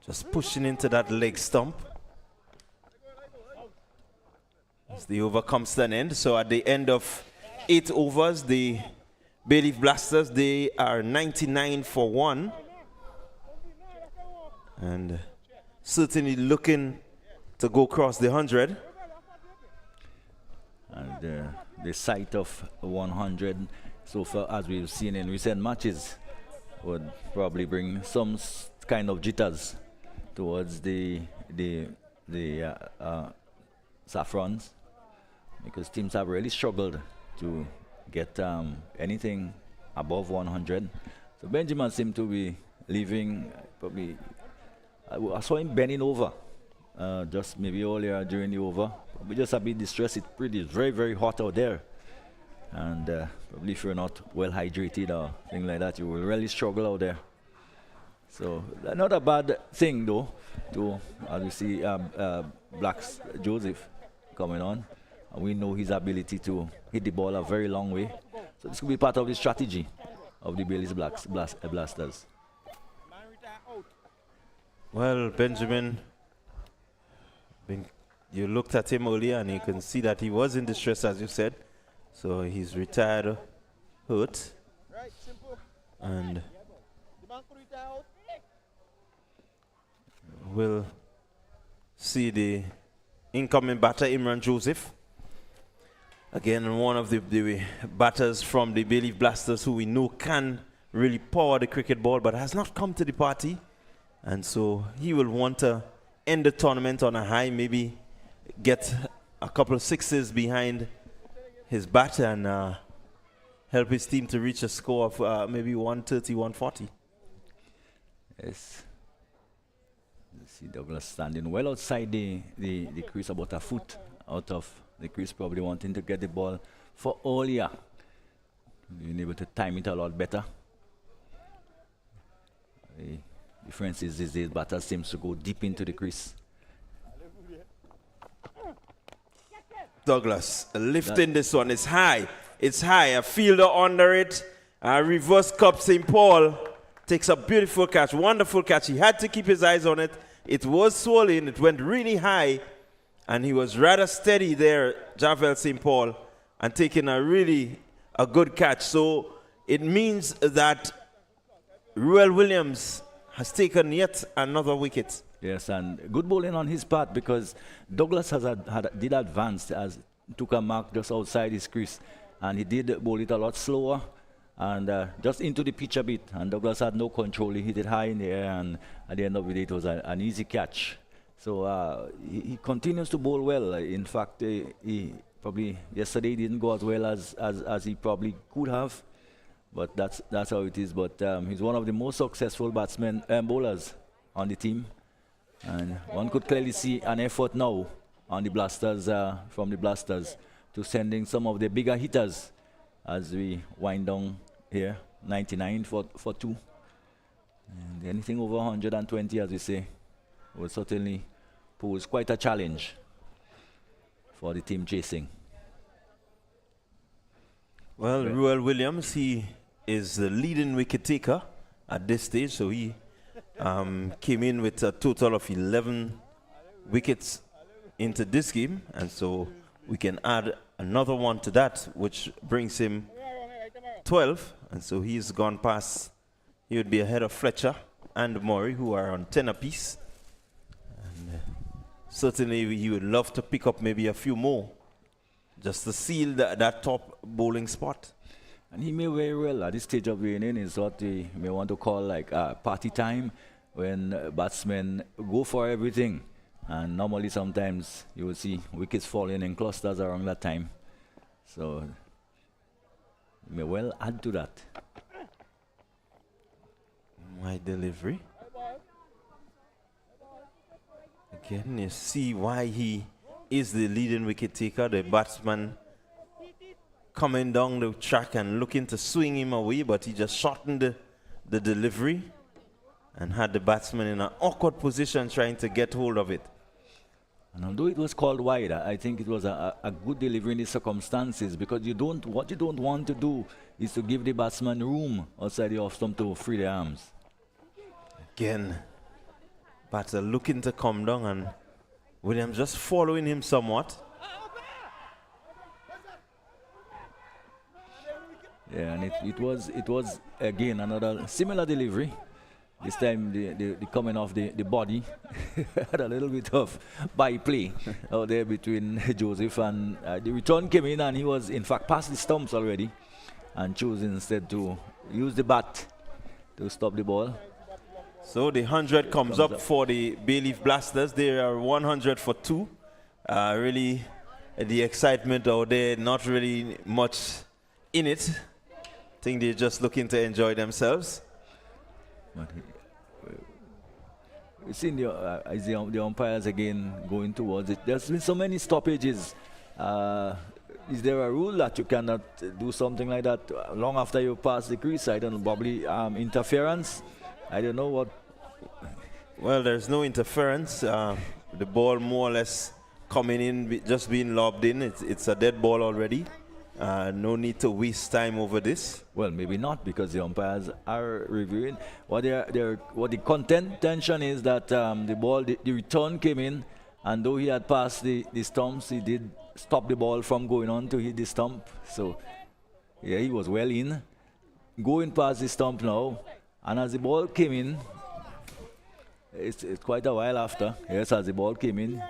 just pushing into that leg stump. As the over comes to an end. So at the end of 8 overs, the Bayleaf Blasters, they are 99 for 1. And certainly looking to go across the 100. And the sight of 100 so far, as we've seen in recent matches, would probably bring some kind of jitters towards the Saffrons, because teams have really struggled to get anything above 100. So Benjamin seemed to be leaving, probably, I saw him bending over just maybe earlier during the over. We just a bit distressed. It's very, very hot out there. And probably if you're not well hydrated or thing like that, you will really struggle out there. So not a bad thing though, as we see Black's Joseph coming on. And we know his ability to hit the ball a very long way. So this could be part of the strategy of the Bayleaf Blasters. Well, Benjamin, you looked at him earlier and you can see that he was in distress, as you said. So he's retired, hurt. And we'll see the incoming batter, Imran Joseph. Again, one of the batters from the Bayleaf Blasters who we know can really power the cricket ball, but has not come to the party. And so he will want to end the tournament on a high, maybe get a couple of sixes behind his bat and help his team to reach a score of maybe 130, 140. Yes. You see Douglas standing well outside the crease, about a foot out of the crease, probably wanting to get the ball for earlier. Being able to time it a lot better. The difference is the batter seems to go deep into the crease. Douglas lifting this one. It's high. It's high. A fielder under it. Reverse cup St. Paul takes a beautiful catch. Wonderful catch. He had to keep his eyes on it. It was swollen. It went really high. And he was rather steady there, Javel St. Paul, and taking a good catch. So it means that Ruel Williams has taken yet another wicket. Yes, and good bowling on his part, because Douglas did advance, took a mark just outside his crease, and he did bowl it a lot slower and just into the pitch a bit. And Douglas had no control. He hit it high in the air, and at the end of the day, it was an easy catch. So he continues to bowl well. In fact, he probably yesterday didn't go as well as he probably could have, but that's how it is. But he's one of the most successful batsmen bowlers on the team. And one could clearly see an effort now on the Blasters, from the Blasters, to sending some of the bigger hitters as we wind down here. 99 for 2. And anything over 120, as we say, will certainly pose quite a challenge for the team chasing. Well, Ruel Williams, he is the leading wicket taker at this stage, so he came in with a total of 11 wickets into this game, and so we can add another one to that, which brings him 12, and so he's gone past. He would be ahead of Fletcher and Murray, who are on 10 apiece. And certainly he would love to pick up maybe a few more just to seal that top bowling spot. And he may very well, at this stage of the inning, is what we may want to call like party time, when batsmen go for everything. And normally sometimes you will see wickets falling in clusters around that time. So may well add to that. My delivery. Again, you see why he is the leading wicket taker. The batsman coming down the track and looking to swing him away, but he just shortened the delivery and had the batsman in an awkward position trying to get hold of it. And although it was called wide, I think it was a good delivery in the circumstances, because what you don't want to do is to give the batsman room outside the off stump to free the arms. Again, batter looking to come down, and Williams just following him somewhat. Yeah, and it was again another similar delivery. This time the coming off the body had a little bit of byplay out there between Joseph, and the return came in, and he was in fact past the stumps already and chose instead to use the bat to stop the ball. So the 100 comes up for the Bayleaf Blasters. They are 100 for 2. Really, the excitement out there, not really much in it. I think they're just looking to enjoy themselves. But we've seen the umpires again going towards it. There's been so many stoppages. Is there a rule that you cannot do something like that long after you pass the crease? I don't know, probably interference. I don't know what. Well, there's no interference. The ball more or less coming in, just being lobbed in. It's a dead ball already. No need to waste time over this. Well, maybe not, because the umpires are reviewing. What the contention is that the return came in, and though he had passed the stumps, he did stop the ball from going on to hit the stump. So, yeah, he was well in. Going past the stump now, and as the ball came in, it's quite a while after. Yes, as the ball came in,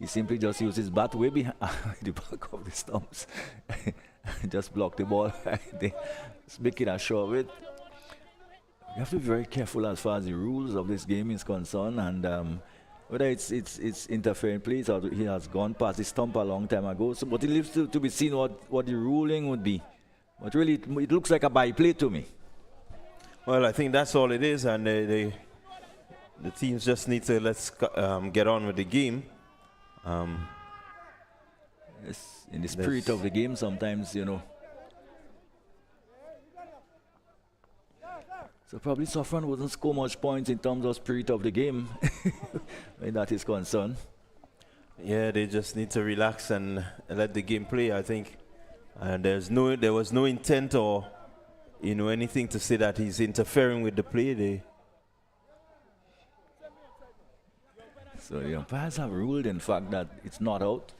he simply just used his bat way behind the back of the stumps. Just blocked the ball. Just making a show of it. You have to be very careful as far as the rules of this game is concerned, and whether it's interfering plays or he has gone past the stump a long time ago. So, but it leaves to be seen what the ruling would be. But really, it looks like a byplay to me. Well, I think that's all it is, and the teams just need to get on with the game. Yes, in the spirit of the game, sometimes, you know. So probably Saffron wouldn't score much points in terms of spirit of the game, when that is concerned. Yeah, they just need to relax and let the game play. I think there was no intent or anything to say that he's interfering with the play. So the umpires have ruled, in fact, that it's not out,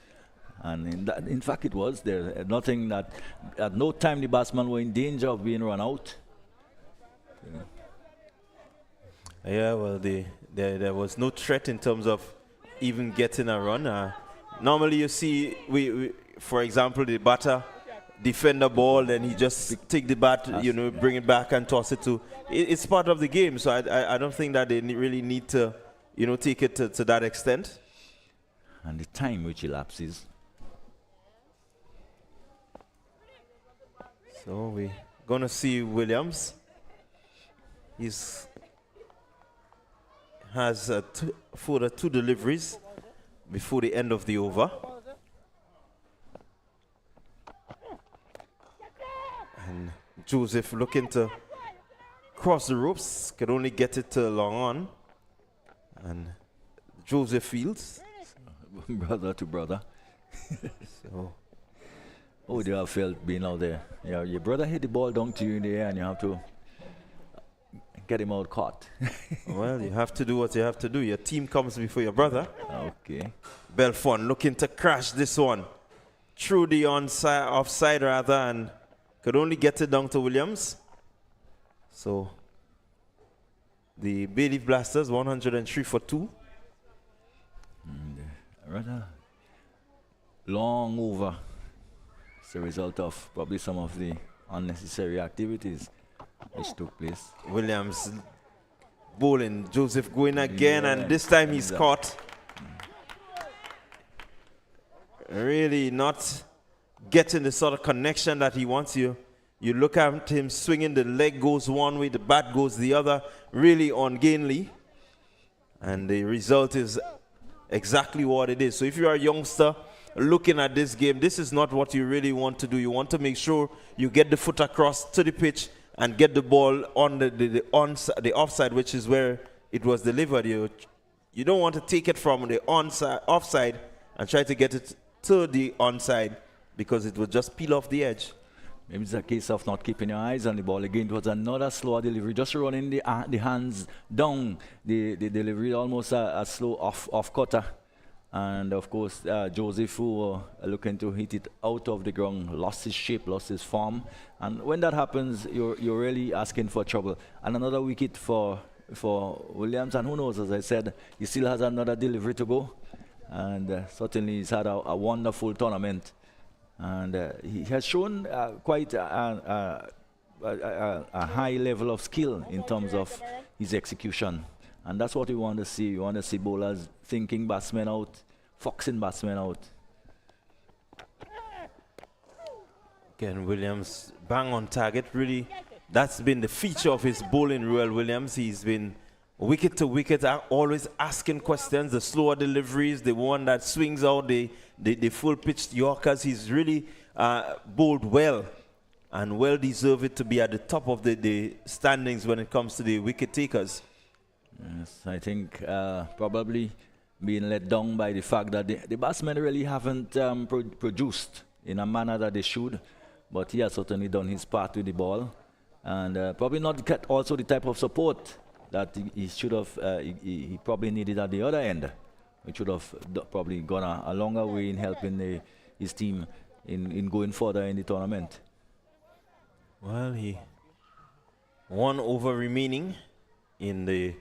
and in fact it was. There nothing that at no time the batsmen were in danger of being run out. Yeah, well, there was no threat in terms of even getting a run. Normally, you see, we for example, the batter defend the ball, then he just take the bat, bring it back and toss it to. It's part of the game, so I don't think that they really need to. Take it to that extent. And the time which elapses. So we're going to see Williams. He has further 2 deliveries before the end of the over. Joseph looking to cross the ropes, could only get it to long on. And Joseph Fields. Brother to brother. So, oh, they have felt being out there. Yeah, your brother hit the ball down to you in the air and you have to get him out caught. well, you have to do what you have to do. Your team comes before your brother. Okay. Belfont looking to crash this one through the offside rather, and could only get it down to Williams. So the Bayleaf Blasters 103 for 2. Rather long over. It's a result of probably some of the unnecessary activities which took place. Williams bowling, Joseph going again, and this time he's caught. Really not getting the sort of connection that he wants. You look at him swinging, the leg goes one way, the bat goes the other, really ungainly. And the result is exactly what it is. So if you are a youngster looking at this game, this is not what you really want to do. You want to make sure you get the foot across to the pitch and get the ball on the offside, which is where it was delivered. You don't want to take it from the offside and try to get it to the onside, because it would just peel off the edge. Maybe it's a case of not keeping your eyes on the ball again. It was another slower delivery, just running the hands down. The delivery almost a slow off cutter. And of course, Joseph, who looking to hit it out of the ground, lost his shape, lost his form. And when that happens, you're really asking for trouble. And another wicket for Williams. And who knows, as I said, he still has another delivery to go. And certainly he's had a wonderful tournament. And he has shown quite a high level of skill in terms of his execution. And that's what we want to see. We want to see bowlers thinking batsmen out, foxing batsmen out. Again, Williams bang on target. Really, that's been the feature of his bowling, Ruel Williams. He's been wicket to wicket, always asking questions, the slower deliveries, the one that swings out, the full-pitched Yorkers. He's really bowled well, and well deserved to be at the top of the standings when it comes to the wicket takers. Yes, I think probably being let down by the fact that the batsmen really haven't produced in a manner that they should, but he has certainly done his part with the ball, and probably not get also the type of support that he should have, he probably needed at the other end. He should have probably gone a longer way in helping his team in going further in the tournament. Well, he 1 over remaining in the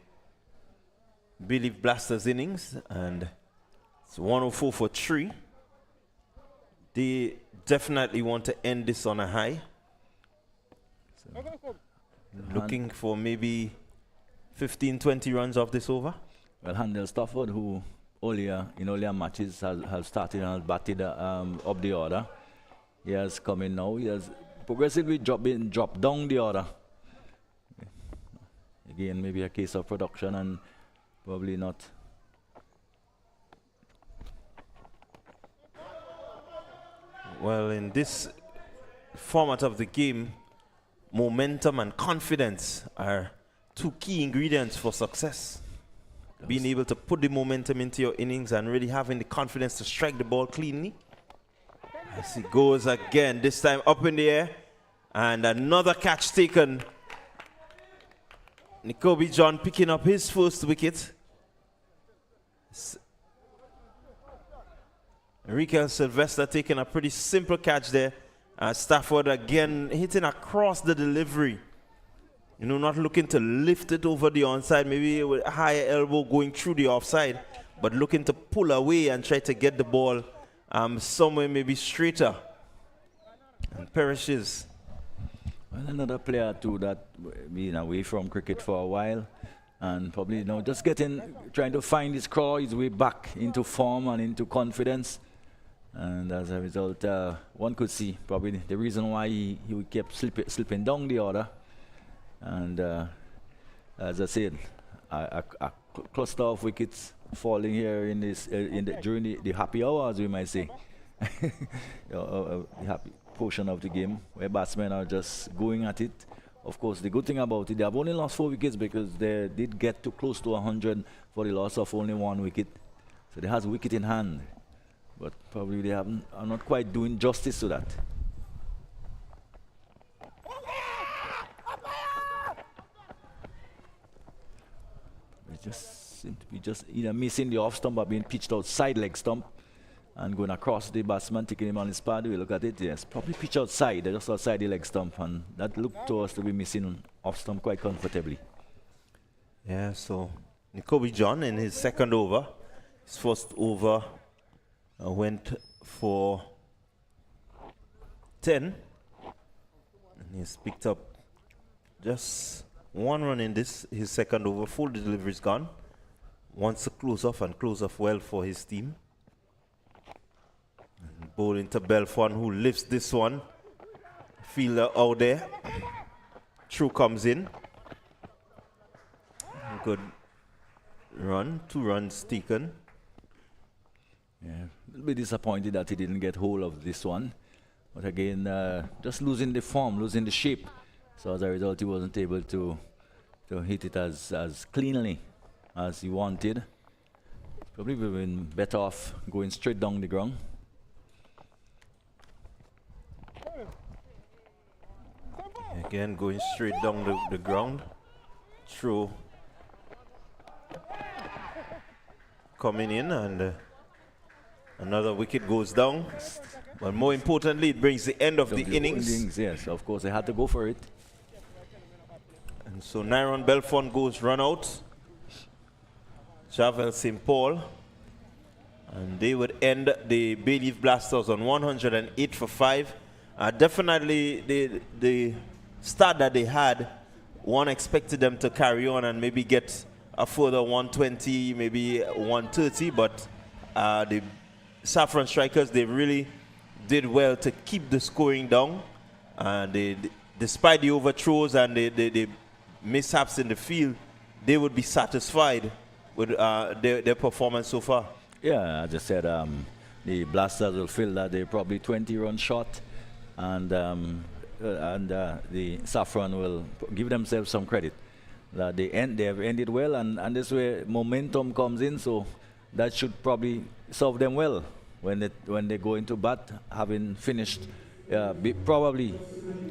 Bayleaf Blasters innings, and it's 104 for 3. They definitely want to end this on a high. So, looking for maybe 15-20 runs off this over. Well, Handel Stafford, who in earlier matches has started and has batted up the order, he has come in now. He has progressively dropped down the order. Again, maybe a case of production and probably not. Well, in this format of the game, momentum and confidence are 2 key ingredients for success. Being able to put the momentum into your innings and really having the confidence to strike the ball cleanly. As he goes again, this time up in the air, and another catch taken. Nikobe John picking up his first wicket. Enrique Sylvester taking a pretty simple catch there. Stafford again hitting across the delivery. You know, not looking to lift it over the onside, maybe with a higher elbow going through the offside, but looking to pull away and try to get the ball somewhere maybe straighter. And perishes. Well, another player too that been away from cricket for a while, and probably just trying to find his crawl, his way back into form and into confidence. And as a result, one could see probably the reason why he kept slipping down the order. And as I said, a cluster of wickets falling here in this during the happy hours, we might say. portion of the game where batsmen are just going at it. Of course, the good thing about it, they have only lost 4 wickets because they did get too close to 100 for the loss of only 1 wicket. So they has a wicket in hand, but probably they are not quite doing justice to that. They just seem to be just either missing the off stump or being pitched outside leg stump and going across the batsman, taking him on his pad. We look at it, yes, probably pitch outside, just outside the leg stump, and that looked to us to be missing off stump quite comfortably. Yeah, so Nicobi John in his second over, his first over went for 10, and he's picked up just 1 run in his second over. Full delivery's gone. Wants to close off and close off well for his team. And bowling to Belfon, who lifts this one. Fielder out there. True comes in. Good run, 2 runs taken. Yeah, a little bit disappointed that he didn't get hold of this one. But again, just losing the form, losing the shape. So as a result, he wasn't able to hit it as cleanly as he wanted. Probably would have been better off going straight down the ground. Again, going straight down the ground. Throw coming in, and another wicket goes down. But more importantly, it brings the end of the innings. Yes, of course, they had to go for it. And so Nyron Belfon goes run out. Javel St. Paul. And they would end the Bayleaf Blasters on 108 for 5. Definitely the start that they had, one expected them to carry on and maybe get a further 120, maybe 130, but the Saffron Strikers, they really did well to keep the scoring down. Despite the overthrows and the mishaps in the field, they would be satisfied with their performance so far. Yeah, as I said, the Blasters will feel that they're probably 20 runs short, and the Saffron will give themselves some credit. That they have ended well, and this way momentum comes in, so that should probably serve them well when they go into bat, having finished probably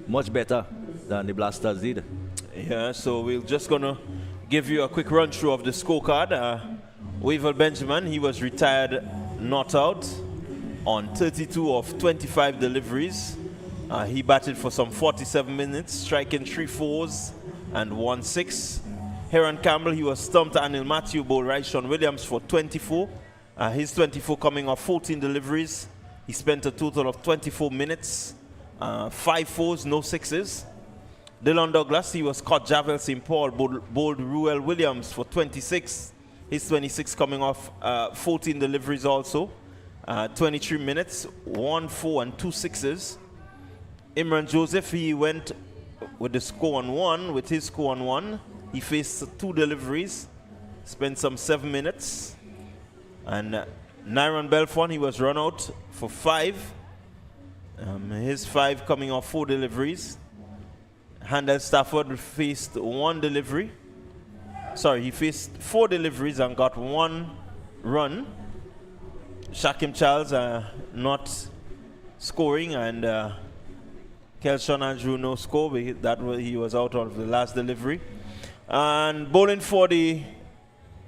much better than the Blasters did. Yeah, so we're just gonna give you a quick run through of the scorecard. Wavel Benjamin, he was retired not out on 32 of 25 deliveries. He batted for some 47 minutes, striking 3 fours and 1 6. Heron Campbell, he was stumped. Anil Matthew bowled right. Sean Williams for 24. His 24 coming off 14 deliveries. He spent a total of 24 minutes, 5 fours, no 6s. Dylan Douglas, he was caught. Javel St. Paul bowled Ruel Williams for 26. His 26 coming off 14 deliveries also. 23 minutes, 1 4 and 2 6s. Imran Joseph, he went with the score on 1, with his score on 1. He faced 2 deliveries, spent some 7 minutes. And Nyron Belfon, he was run out for 5. His 5 coming off 4 deliveries. Handel Stafford faced 1 delivery. Sorry, he faced 4 deliveries and got 1 run. Shakim Charles not scoring, and Kelshon Andrew no score. He was out of the last delivery. And bowling for the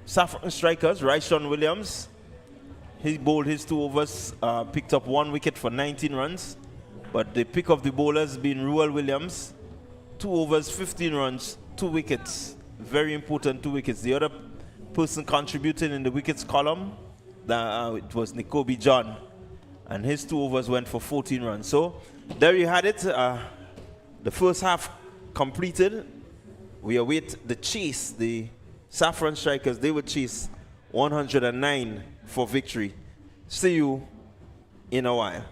Saffron Strikers, Raishon Williams. He bowled his 2 overs, picked up 1 wicket for 19 runs. But the pick of the bowlers being Ruel Williams, 2 overs, 15 runs, 2 wickets. Very important 2 wickets. The other person contributing in the wickets column, it was Nicobi John. And his 2 overs went for 14 runs. So there you had it. The first half completed. We await the chase. The Saffron Strikers, they would chase 109 for victory. See you in a while.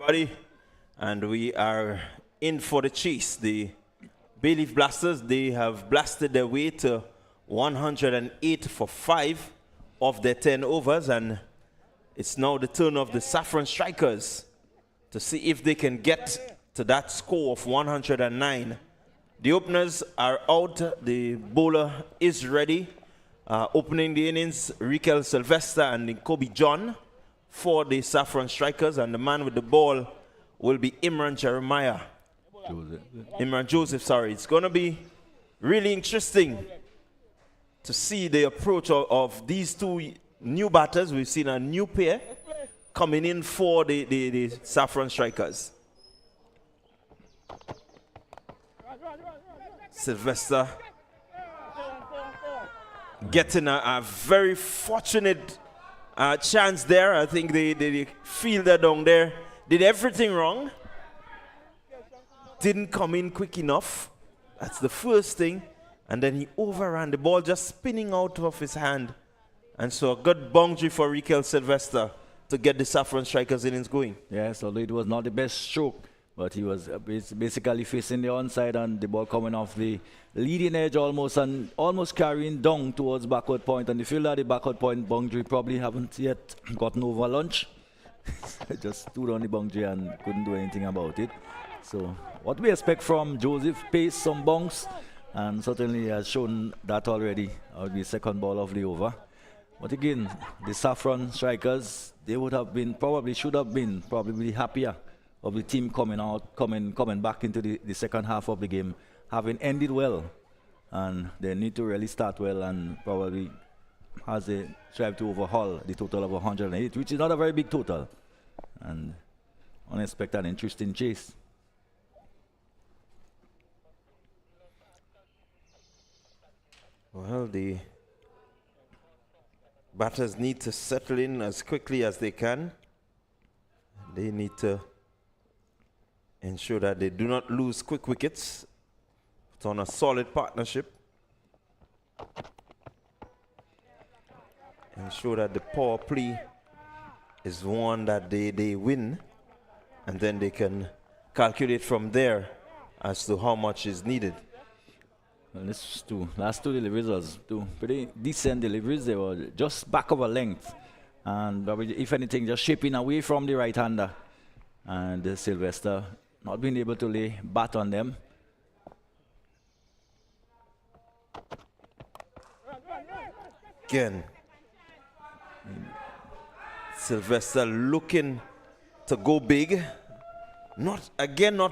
everybody. And we are in for the chase. The Bayleaf Blasters, they have blasted their way to 108 for 5 of their 10 overs. And it's now the turn of the Saffron Strikers to see if they can get to that score of 109. The openers are out. The bowler is ready. Opening the innings, Rikel Sylvester and Kobe John for the Saffron Strikers. And the man with the ball will be Imran Joseph, sorry. It's going to be really interesting to see the approach of these two new batters. We've seen a new pair coming in for the Saffron Strikers. Sylvester getting a very fortunate chance there. I think the fielder down there did everything wrong. Didn't come in quick enough. That's the first thing. And then he overran the ball, just spinning out of his hand. And so a good boundary for Rikel Sylvester to get the Saffron Strikers innings going. Yes, although it was not the best stroke, but he was basically facing the onside and the ball coming off the leading edge almost and almost carrying down towards backward point. And the fielder at the backward point boundary probably haven't yet gotten over lunch. Just stood on the boundary and couldn't do anything about it. So what we expect from Joseph, pace, some bounce, and certainly has shown that already. The second ball of the over. But again, the Saffron Strikers, they would have been, should have been happier of the team coming back into the second half of the game, having ended well. And they need to really start well and probably as they strive to overhaul the total of 108, which is not a very big total. And unexpected, interesting chase. Well, the batters need to settle in as quickly as they can. They need to ensure that they do not lose quick wickets. Put on a solid partnership. Ensure that the power play is one that they win. And then they can calculate from there as to how much is needed. Well, last two deliveries was two pretty decent deliveries. They were just back of a length. And probably, if anything, just shaping away from the right-hander. And Sylvester not being able to lay bat on them. Again, Sylvester looking to go big. Not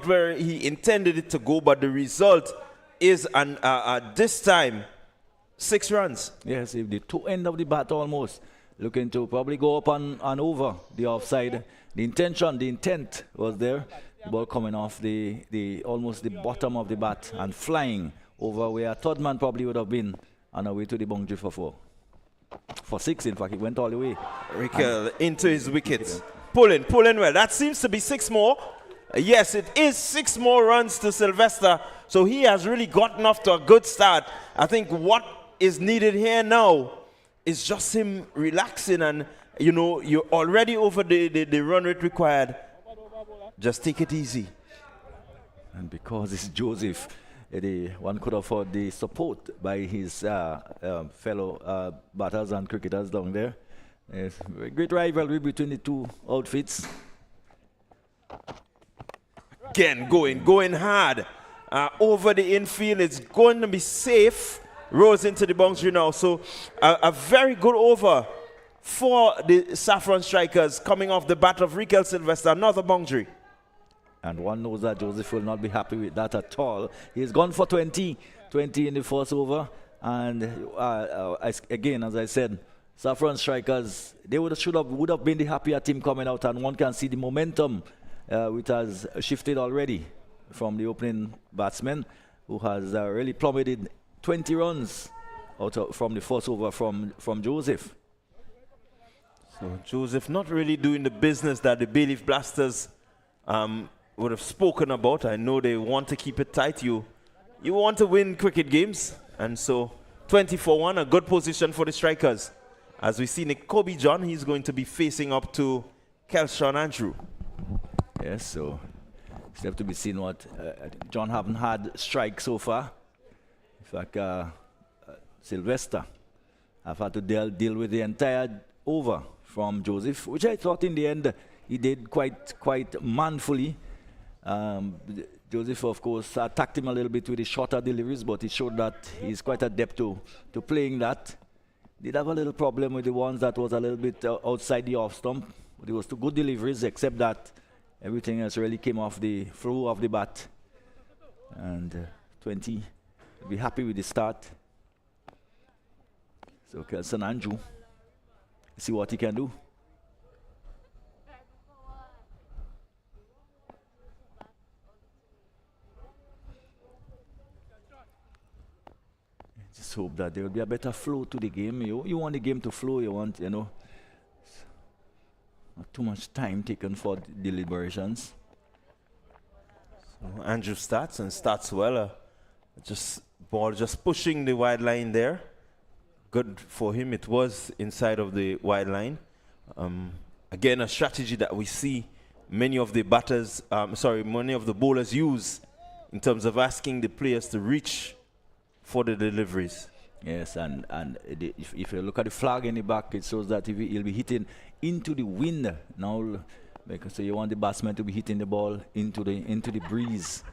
where he intended it to go, but the result is this time 6 runs. Yes, if the two end of the bat almost looking to probably go up and over the offside. The intent was there. The ball coming off the almost the bottom of the bat and flying over where a third man probably would have been on the way to the boundary for 4. For 6, in fact, he went all the way. Rikel into his wickets. Pulling well. That seems to be 6 more. Yes, it is 6 more runs to Sylvester. So he has really gotten off to a good start. I think what is needed here now is just him relaxing and, you're already over the run rate required. Just take it easy. And because it's Joseph, one could afford the support by his fellow batters and cricketers down there. A great rivalry between the two outfits. Again, going hard over the infield. It's going to be safe. Rolls into the boundary now. So a very good over for the Saffron Strikers coming off the bat of Rikel Sylvester. Another boundary. And one knows that Joseph will not be happy with that at all. He's gone for 20 in the first over. And again, as I said, Saffron Strikers, they would have been the happier team coming out. And one can see the momentum which has shifted already from the opening batsman, who has really plummeted 20 runs from the first over from Joseph. So Joseph not really doing the business that the Bayleaf Blasters would have spoken about. I know they want to keep it tight. You want to win cricket games. And so 20-for-1, a good position for the Strikers. As we see Nick Kobe John, he's going to be facing up to Kelshon Andrew. Yes, so it's left to be seen what John haven't had strike so far. In fact, Sylvester have had to deal with the entire over from Joseph, which I thought in the end he did quite manfully. Joseph, of course, attacked him a little bit with his shorter deliveries, but he showed that he's quite adept to playing that. Did have a little problem with the ones that was a little bit outside the off stump, but it was two good deliveries, except that everything else really came off the flow of the bat. And 20, be happy with the start. So Kelson Andrew, see what he can do. Just hope that there will be a better flow to the game. You want the game to flow, you want, not too much time taken for deliberations. So Andrew starts well. Ball just pushing the wide line there. Good for him. It was inside of the wide line. Again, a strategy that we see many of the bowlers use in terms of asking the players to reach for the deliveries. Yes, and if you look at the flag in the back, it shows that he'll be hitting into the wind now, because so you want the batsman to be hitting the ball into the breeze,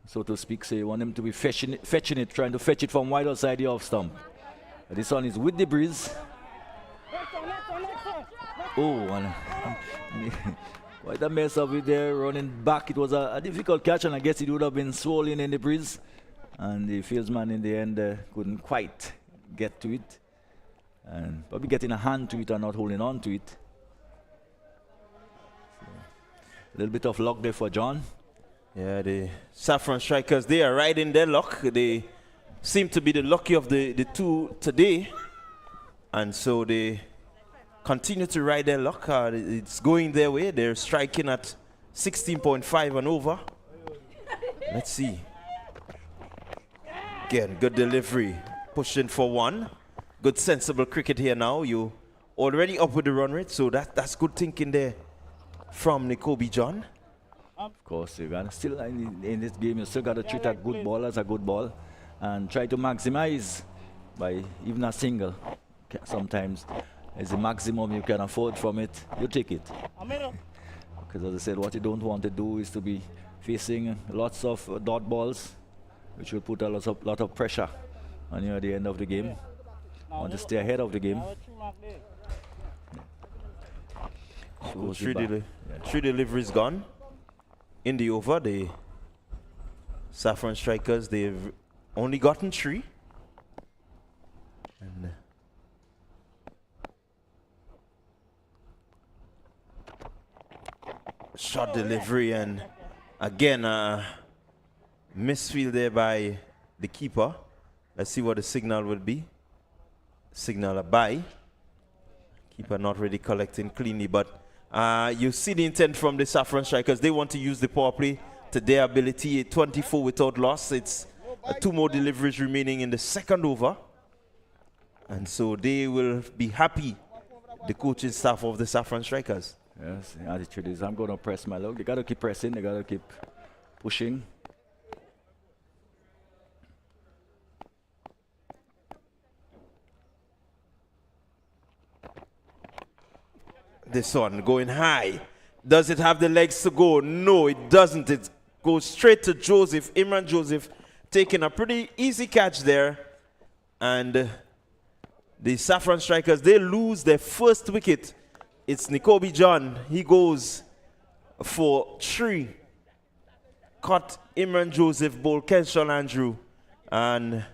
so to speak. So you want him to be fetching it, trying to fetch it from wide outside the off stump. But this one is with the breeze. Oh, quite a mess of it there, running back. It was a difficult catch, and I guess it would have been swollen in the breeze. And the fieldsman in the end couldn't quite get to it. And probably getting a hand to it and not holding on to it. So, a little bit of luck there for John. Yeah, the Saffron strikers, they are riding their luck. They seem to be the lucky of the two today. And so they continue to ride their luck. It's going their way. They're striking at 16.5 and over. Let's see. Again, good delivery, pushing for one. Good sensible cricket here now. You already up with the run rate, so that's good thinking there from Nikobe John. Of course, you got still in this game, you still got to treat a good ball as a good ball and try to maximize by even a single. Sometimes is the maximum you can afford from it. You take it. Because as I said, what you don't want to do is to be facing lots of dot balls, which will put a lot of pressure on you at the end of the game. Want to stay ahead of the game. So three deliveries gone in the over. The Saffron strikers, they've only gotten 3. And shot delivery, and again misfield there by the keeper. Let's see what the signal will be. Signal a bye. Keeper not really collecting cleanly, but you see the intent from the Saffron strikers. They want to use the power play to their ability. 24 without loss. It's 2 more deliveries remaining in the second over. And so they will be happy, the coaching staff of the Saffron strikers. Yes, the attitude is, I'm going to press my luck. They got to keep pressing. They got to keep pushing. This one going high. Does it have the legs to go? No, it doesn't. It goes straight to Joseph. Imran Joseph taking a pretty easy catch there. And the Saffron strikers, they lose their first wicket. It's Nikobe John. He goes for 3. Caught Imran Joseph, bowled Kelson Andrew. And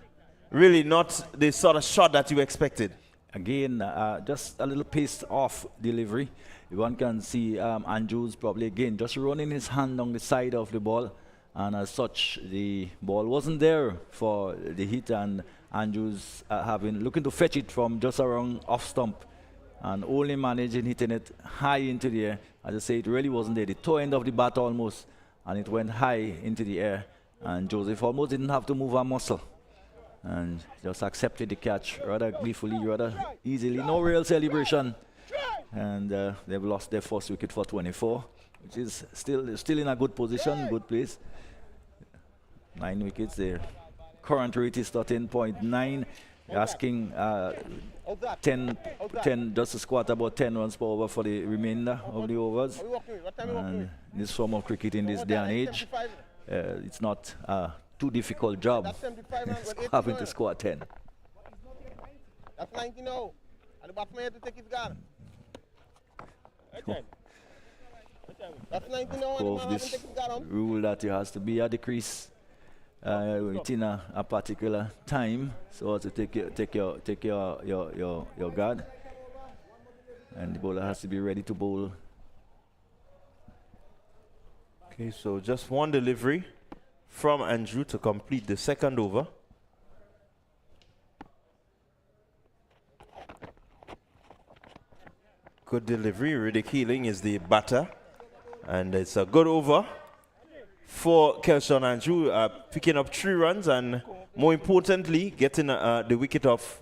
really not the sort of shot that you expected. Again, just a little paced off delivery. One can see Andrews probably again just running his hand on the side of the ball, and as such the ball wasn't there for the hit, and Andrews looking to fetch it from just around off stump and only managing hitting it high into the air. As I say, it really wasn't there. The toe end of the bat almost, and it went high into the air, and Joseph almost didn't have to move a muscle and just accepted the catch rather gleefully, rather easily. No real celebration. And they've lost their first wicket for 24. which is still in a good position, good place. 9 wickets there. Current rate is 13.9. Asking 10, just to squat about 10 runs per over for the remainder of the overs. And this form of cricket in this day and age, it's not a too difficult job having to score 10. That's 19 now. And the batsman had to take his gun. That's 19 now. Of this rule that you has to be at the crease within a particular time, so as to take your guard, and the bowler has to be ready to bowl. Okay, so just one delivery from Andrew to complete the second over. Good delivery. Riddick Healing is the batter, and it's a good over for Kelshawn Andrew, picking up 3 runs and, more importantly, getting the wicket of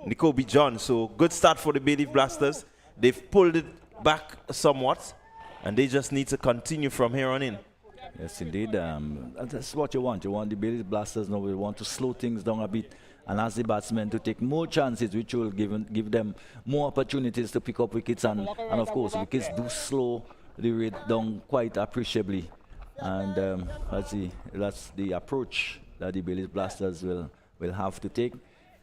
Nicobi John. So good start for the Bayleaf Blasters. They've pulled it back somewhat, and they just need to continue from here on in. Yes, indeed. That's what you want. You want the Bayleaf Blasters now. We want to slow things down a bit and ask the batsmen to take more chances, which will give them more opportunities to pick up wickets. And of course, wickets do slow the rate down quite appreciably. And that's the approach that the Bayleaf Blasters will have to take.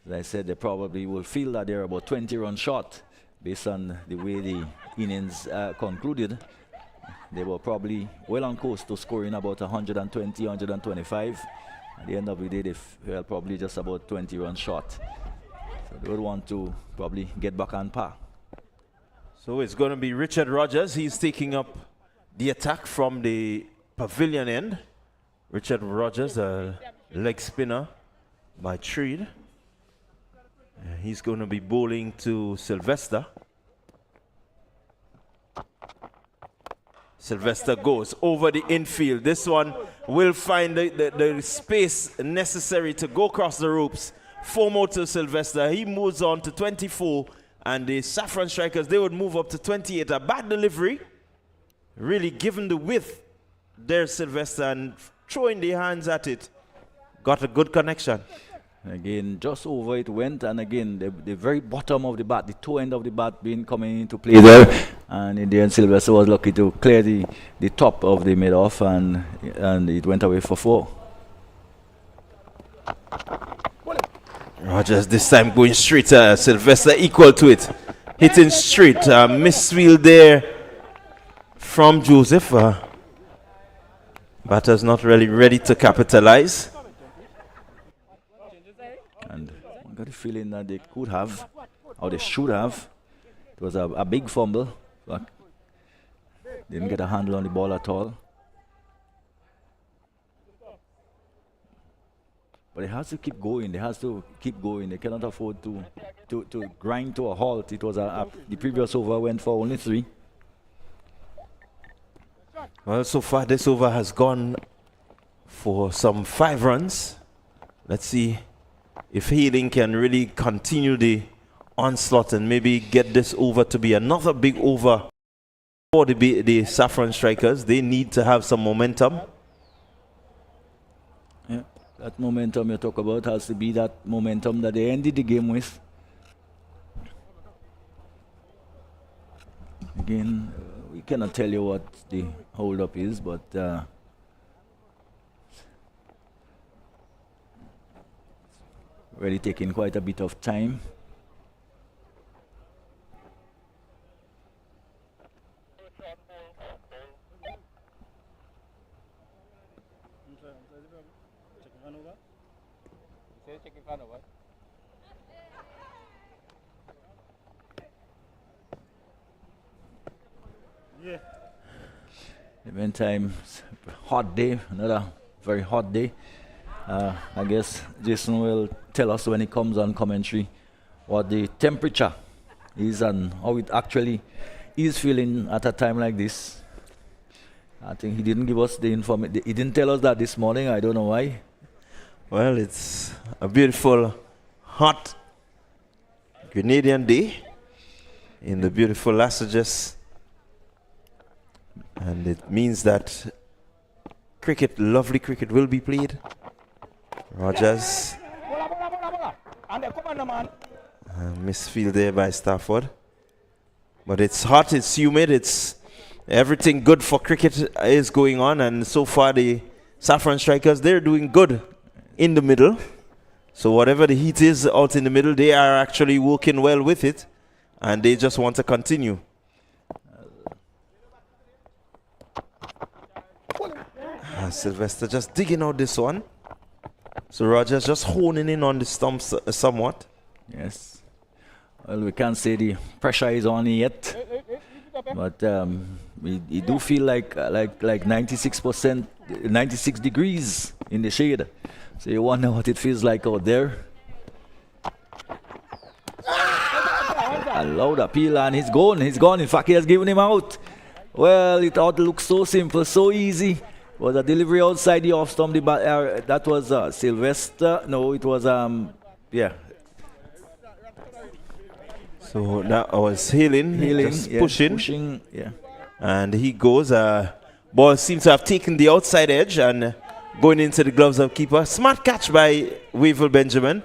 As I said, they probably will feel that they're about 20 runs short based on the way the innings concluded. They were probably well on course to scoring about 120, 125. At the end of the day, they fell probably just about 20 runs short. So they would want to probably get back on par. So it's going to be Richard Rogers. He's taking up the attack from the pavilion end. Richard Rogers, a leg spinner by trade. He's going to be bowling to Sylvester. Sylvester goes over the infield. This one will find the space necessary to go across the ropes. 4 more to Sylvester. He moves on to 24. And the Saffron Strikers, they would move up to 28. A bad delivery. Really given the width there, Sylvester, and throwing the hands at it. Got a good connection. Again, just over it went, and again, the very bottom of the bat, the toe end of the bat coming into play there. And in the end, Sylvester was lucky to clear the top of the mid-off, and it went away for 4. Rogers this time going straight. Sylvester equal to it. Hitting straight. Misfield there from Joseph. Batter's not really ready to capitalize. And I got a feeling that they could have, or they should have. It was a big fumble, but didn't get a handle on the ball at all. But it has to keep going. They has to keep going. They cannot afford to grind to a halt. It was the previous over went for only 3. Well, so far this over has gone for some 5 runs. Let's see if Healing can really continue the onslaught and maybe get this over to be another big over for the Saffron Strikers. They need to have some momentum. Yeah, that momentum you talk about has to be that momentum that they ended the game with. Again, we cannot tell you what the hold-up is, but really taking quite a bit of time. In the meantime, hot day, another very hot day. I guess Jason will tell us when he comes on commentary what the temperature is and how it actually is feeling at a time like this. I think he didn't give us the information. He didn't tell us that this morning. I don't know why. Well, it's a beautiful, hot Grenadian day in the beautiful Lasages. And it means that cricket, lovely cricket, will be played. Rogers. Misfield there by Stafford. But it's hot, it's humid, it's everything good for cricket is going on, and so far the Saffron Strikers, they're doing good in the middle. So whatever the heat is out in the middle, they are actually working well with it, and they just want to continue. Sylvester just digging out this one. So Rogers just honing in on the stumps somewhat. Yes. Well, we can't say the pressure is on yet, but we do feel like 96%, 96 degrees in the shade. So you wonder what it feels like out there. A loud appeal, and he's gone. He's gone. In fact, he has given him out. Well, it all looks so simple, so easy. It was a delivery outside the off stump. That was Sylvester. No, it was yeah. So that was Hailing, just yeah, pushing, yeah. And he goes. Ball seems to have taken the outside edge and going into the gloves of keeper. Smart catch by Wavell Benjamin.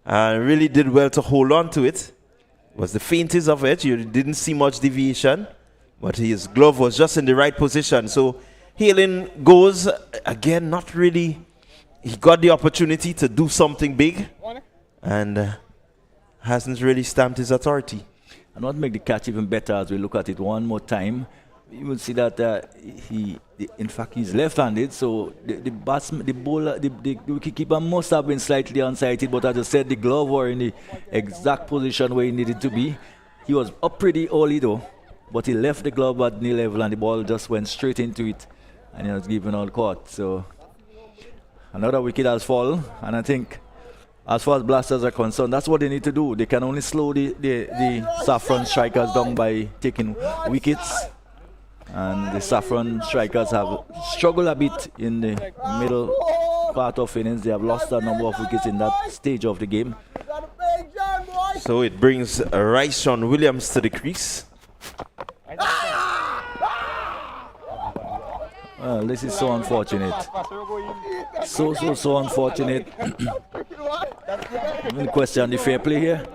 Really did well to hold on to it. Was the faintest of it. You didn't see much deviation, but his glove was just in the right position. So Hailing goes again. Not really. He got the opportunity to do something big, and hasn't really stamped his authority. And what make the catch even better as we look at it one more time, you will see that in fact, he's left-handed, so the bowler, the wicketkeeper must have been slightly unsighted, but as I said, the glove were in the exact position where he needed to be. He was up pretty early though, but he left the glove at knee level and the ball just went straight into it, and he was given all caught. So another wicket has fallen, and I think as far as blasters are concerned, that's what they need to do. They can only slow the Saffron Strikers down by taking wickets. And the Saffron Strikers have struggled a bit in the middle part of innings. They have lost a number of wickets in that stage of the game. So it brings Raishon Williams to the crease. Well, this is so unfortunate. So unfortunate. I'm going to question the fair play here.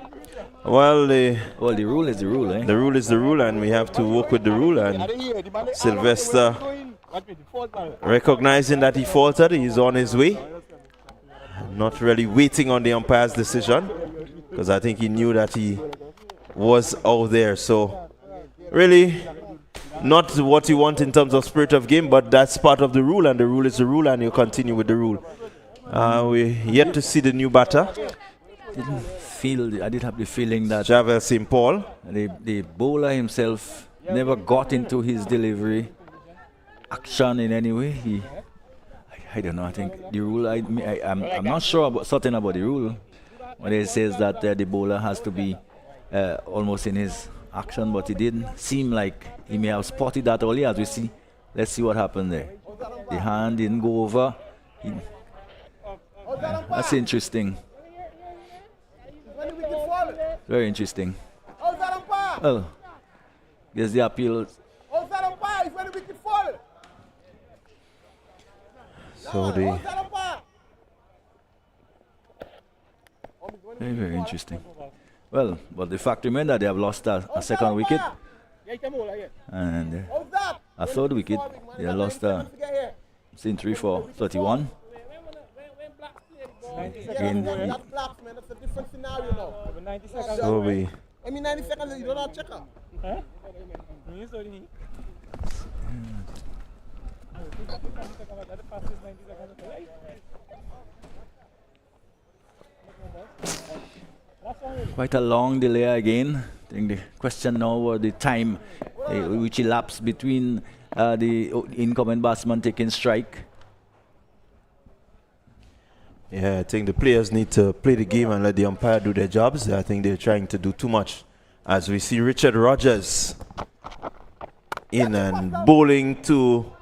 Well, the rule is the rule, eh? The rule is the rule, and we have to work with the rule. And Sylvester, recognizing that he faltered, he's on his way. Not really waiting on the umpire's decision, because I think he knew that he was out there. So, really, not what you want in terms of spirit of game, but that's part of the rule, and the rule is the rule, and you continue with the rule. We're yet to see the new batter. I did have the feeling that Javel St. Paul, the bowler himself, never got into his delivery action in any way. I don't know. I think the rule. I'm not sure about certain about the rule when it says that the bowler has to be almost in his action, but it didn't seem like he may have spotted that early. As we see, let's see what happened there. The hand didn't go over. That's interesting. Very interesting. Well, there's the appeal. So the very interesting. Well, but the fact remains that they have lost a second wicket and a third wicket. They have lost a century for 31. Again, that's a different scenario now. So we. I mean, 90 seconds, you don't have to check up. Quite a long delay again. I think the question now was the time which elapsed between the incoming batsman taking strike. Yeah, I think the players need to play the game and let the umpire do their jobs. I think they're trying to do too much. As we see Richard Rogers in and bowling to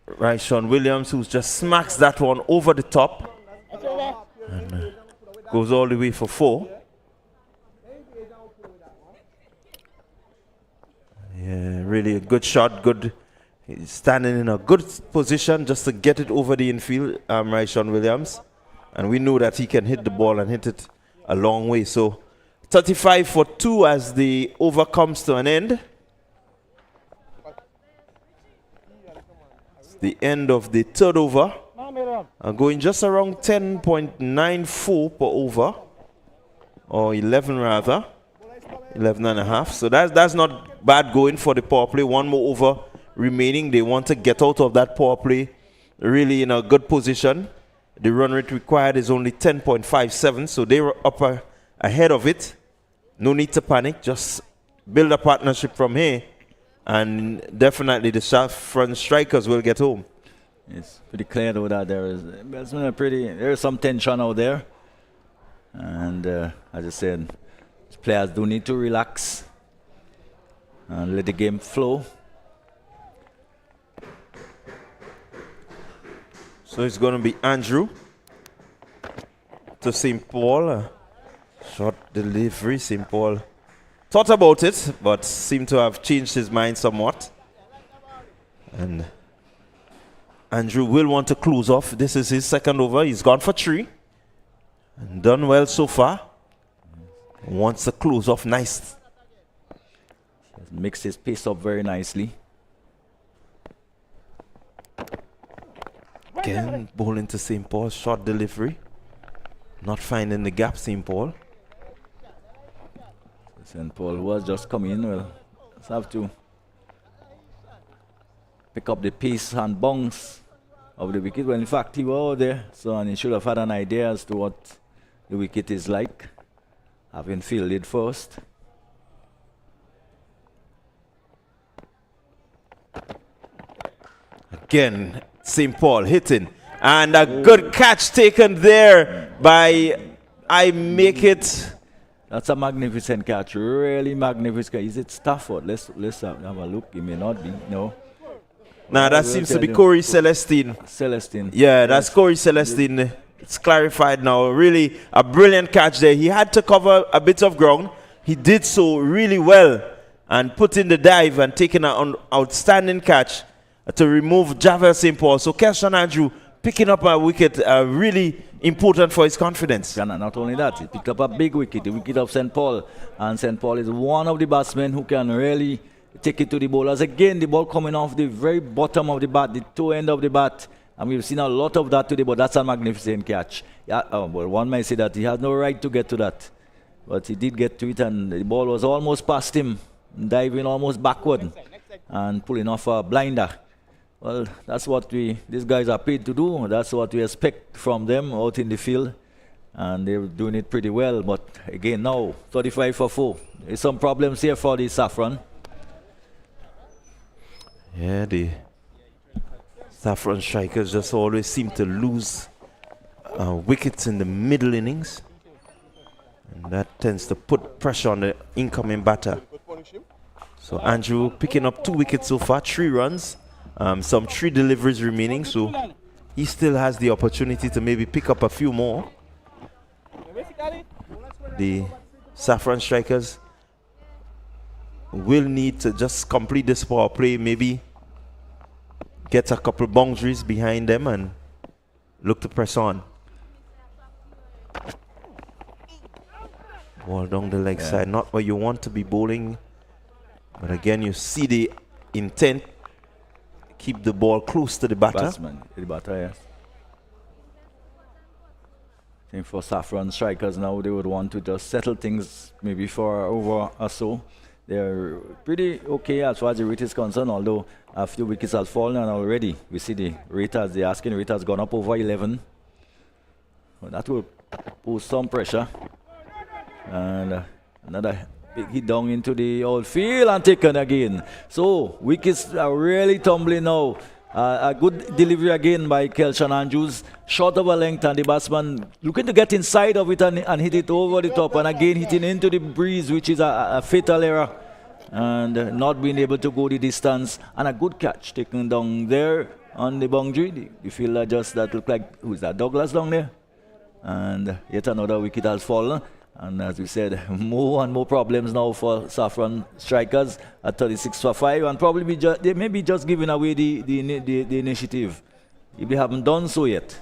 Raishon Williams, who just smacks that one over the top and goes all the way for 4. Really a good shot, good. He's standing in a good position just to get it over the infield, Ryshawn Williams. And we know that he can hit the ball and hit it a long way. So 35 for 2 as the over comes to an end. It's the end of the third over. Going just around 10.94 per over. Or 11 rather. 11 and a half. So that's not bad going for the power play. One more over remaining. They want to get out of that power play really in a good position. The run rate required is only 10.57, so they were up ahead of it. No need to panic. Just build a partnership from here, and definitely the Saffron strikers will get home. It's pretty clear though that there's some tension out there, and as I said, players do need to relax and let the game flow. So it's going to be Andrew to St. Paul. Short delivery. St. Paul thought about it, but seemed to have changed his mind somewhat. And Andrew will want to close off. This is his second over. He's gone for 3. And done well so far. Wants to close off nice. Mixed his pace up very nicely. Again, bowling to St. Paul, short delivery. Not finding the gap, St. Paul. St. Paul was just coming in, well, just have to pick up the pace and bounce of the wicket. Well, in fact, he was there, so and he should have had an idea as to what the wicket is like, having fielded first. Again, St. Paul hitting. And a good catch taken there by I Make It. That's a magnificent catch, really magnificent. Is it Stafford? Let's have a look. It may not be, no. Nah, that seems to be Corey Celestine. Celestine. Yeah, that's Corey Celestine. It's clarified now. Really a brilliant catch there. He had to cover a bit of ground. He did so really well and put in the dive and taking an outstanding catch to remove Javel St. Paul. So Keshan Andrew picking up a wicket really important for his confidence. And not only that, he picked up a big wicket, the wicket of St. Paul. And St. Paul is one of the batsmen who can really take it to the bowlers. Again, the ball coming off the very bottom of the bat, the toe end of the bat. And we've seen a lot of that today, but that's a magnificent catch. Yeah, well, one might say that he has no right to get to that. But he did get to it, and the ball was almost past him, diving almost backward and pulling off a blinder. Well, that's what these guys are paid to do. That's what we expect from them out in the field. And they're doing it pretty well. But again, now, 35 for 4. There's some problems here for the Saffron. Yeah, the Saffron strikers just always seem to lose wickets in the middle innings. And that tends to put pressure on the incoming batter. So Andrew picking up 2 wickets so far, 3 runs. Some 3 deliveries remaining, so he still has the opportunity to maybe pick up a few more. The Saffron strikers will need to just complete this power play, maybe get a couple boundaries behind them and look to press on. Ball down the leg side, not where you want to be bowling, but again you see the intent. Keep the ball close to the batter. Batsman, the batter, yes. I think for Saffron strikers now, they would want to just settle things maybe for over or so. They're pretty okay as far as the rate is concerned, although a few wickets have fallen already. We see the rate as the asking rate has gone up over 11. Well, that will pose some pressure. And another big hit down into the outfield and taken again. So wickets are really tumbling now. A good delivery again by Kelshan Andrews. Short of a length, and the batsman looking to get inside of it and hit it over the top. And again hitting into the breeze, which is a fatal error. And not being able to go the distance. And a good catch taken down there on the boundary. The fielder just that looked like, who's that, Douglas down there? And yet another wicket has fallen. And as we said, more and more problems now for Saffron strikers at 36 for 5, and probably they may be just giving away the initiative if they haven't done so yet.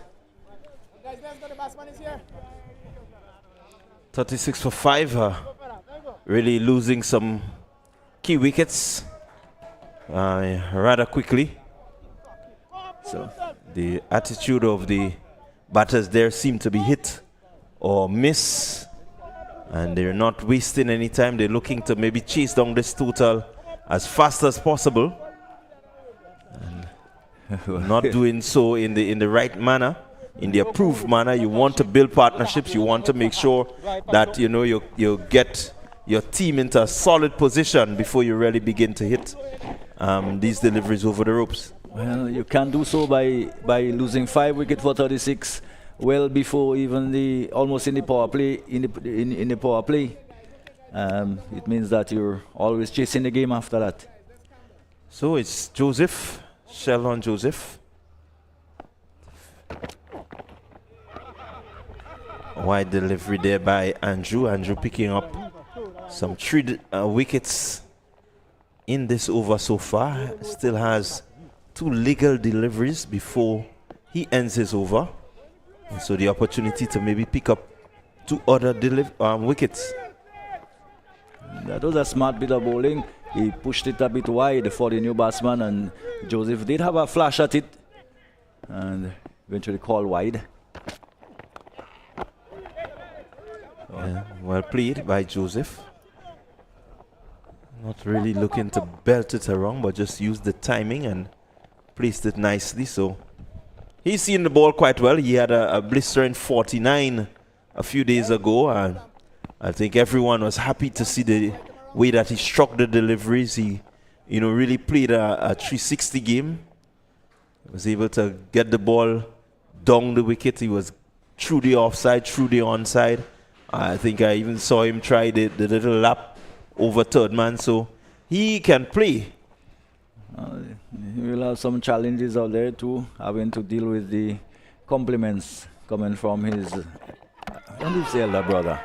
36 for 5, really losing some key wickets rather quickly. So the attitude of the batters there seem to be hit or miss, and they're not wasting any time. They're looking to maybe chase down this total as fast as possible, and not doing so in the right manner, in the approved manner. You want to build partnerships. You want to make sure that you get your team into a solid position before you really begin to hit these deliveries over the ropes. Well, you can do so by losing 5 wickets for 36, well before even almost in the power play. In the power play, it means that you're always chasing the game after that. So it's Joseph, Sheldon Joseph. Wide delivery there by Andrew. Andrew picking up some 3 wickets in this over so far. Still has 2 legal deliveries before he ends his over. And so the opportunity to maybe pick up 2 other wickets. That was a smart bit of bowling. He pushed it a bit wide for the new batsman, and Joseph did have a flash at it and eventually called wide. Yeah, well played by Joseph. Not really looking to belt it around, but just used the timing and placed it nicely. So he's seen the ball quite well. He had a blistering 49 a few days ago, and I think everyone was happy to see the way that he struck the deliveries. He, really played a 360 game. He was able to get the ball down the wicket. He was through the offside, through the onside. I think I even saw him try the little lap over third man. So he can play. He will have some challenges out there too, having to deal with the compliments coming from his elder brother.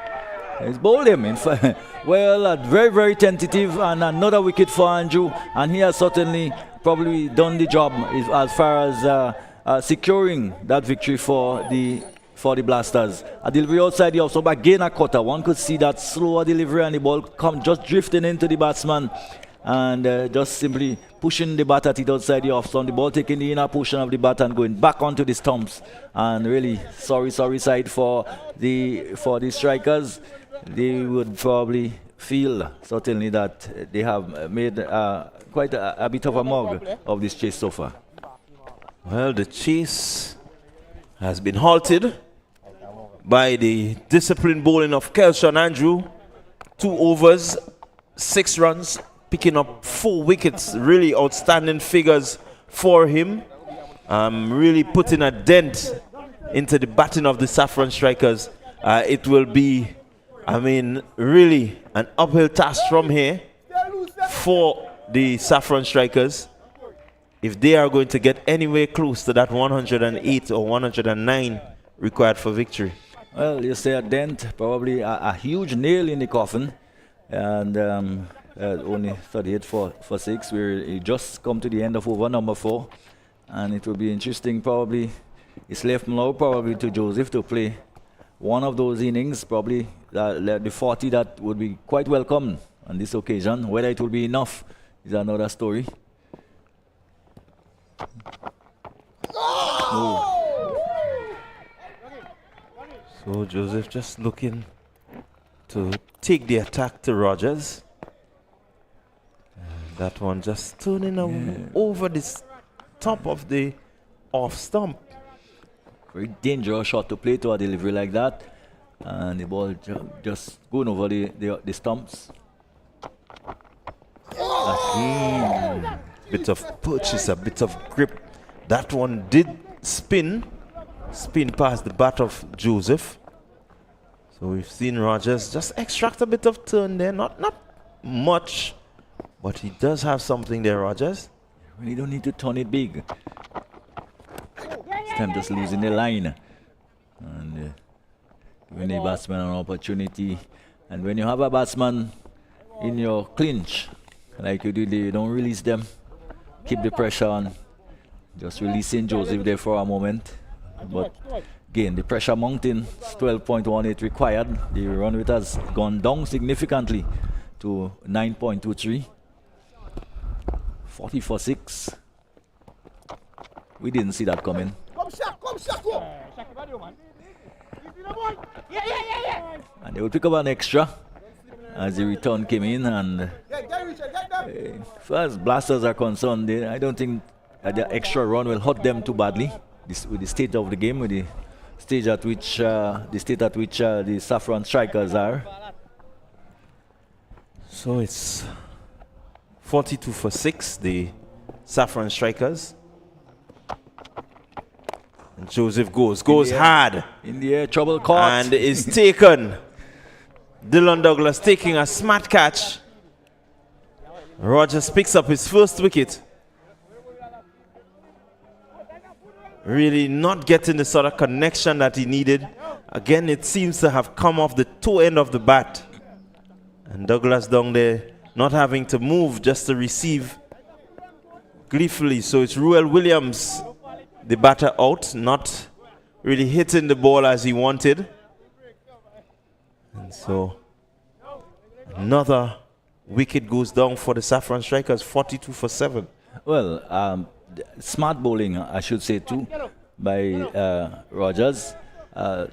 He's bowled him, in fact. Well, very, very tentative, and another wicket for Andrew, and he has certainly probably done the job as far as securing that victory for the Blasters. A delivery outside the off, so back again a cutter. One could see that slower delivery, and the ball just drifting into the batsman, and just simply pushing the bat at it outside the off. So the ball taking the inner portion of the bat and going back onto the stumps. And really sorry side for the strikers. They would probably feel certainly that they have made quite a bit of a mug of this chase so far. Well, the chase has been halted by the disciplined bowling of Kelshon Andrew. 2 overs, 6 runs, picking up 4 wickets. Really outstanding figures for him. Really putting a dent into the batting of the Saffron strikers. It will be, really an uphill task from here for the Saffron strikers if they are going to get anywhere close to that 108 or 109 required for victory. Well, you say a dent, probably a huge nail in the coffin, and only 38 for 6. We just come to the end of over number 4, and it will be interesting. Probably it's left now probably to Joseph to play one of those innings, probably the 40 that would be quite welcome on this occasion. Whether it will be enough is another story. Oh. So Joseph just looking to take the attack to Rogers. And that one just turning over this top of the off stump. Very dangerous shot to play to a delivery like that. And the ball just going over the stumps. Again, bit of purchase, a bit of grip. That one did spin past the bat of Joseph. So we've seen Rogers just extract a bit of turn there. Not much, but he does have something there, Rogers. Really don't need to turn it big. This time just losing the line. And giving the batsman an opportunity. And when you have a batsman in your clinch, like you did, you don't release them. Keep the pressure on. Just releasing Joseph there for a moment. But again, the pressure mounting, 12.18 required. The run rate has gone down significantly to 9.23. 40 for 6. We didn't see that coming. And they will pick up an extra as the return came in. And as far as Blasters are concerned, I don't think the extra run will hurt them too badly. With the state of the game, with the state at which the Saffron strikers are. So it's 42 for 6, the Saffron strikers. And Joseph goes hard. In the air, trouble caught. And is taken. Dylan Douglas taking a smart catch. Rogers picks up his first wicket. Really not getting the sort of connection that he needed. Again, it seems to have come off the toe end of the bat. And Douglas down there not having to move, just to receive gleefully. So it's Ruel Williams, the batter, out, not really hitting the ball as he wanted. And so another wicket goes down for the Saffron strikers, 42 for 7. Well, smart bowling, I should say too, by Rogers,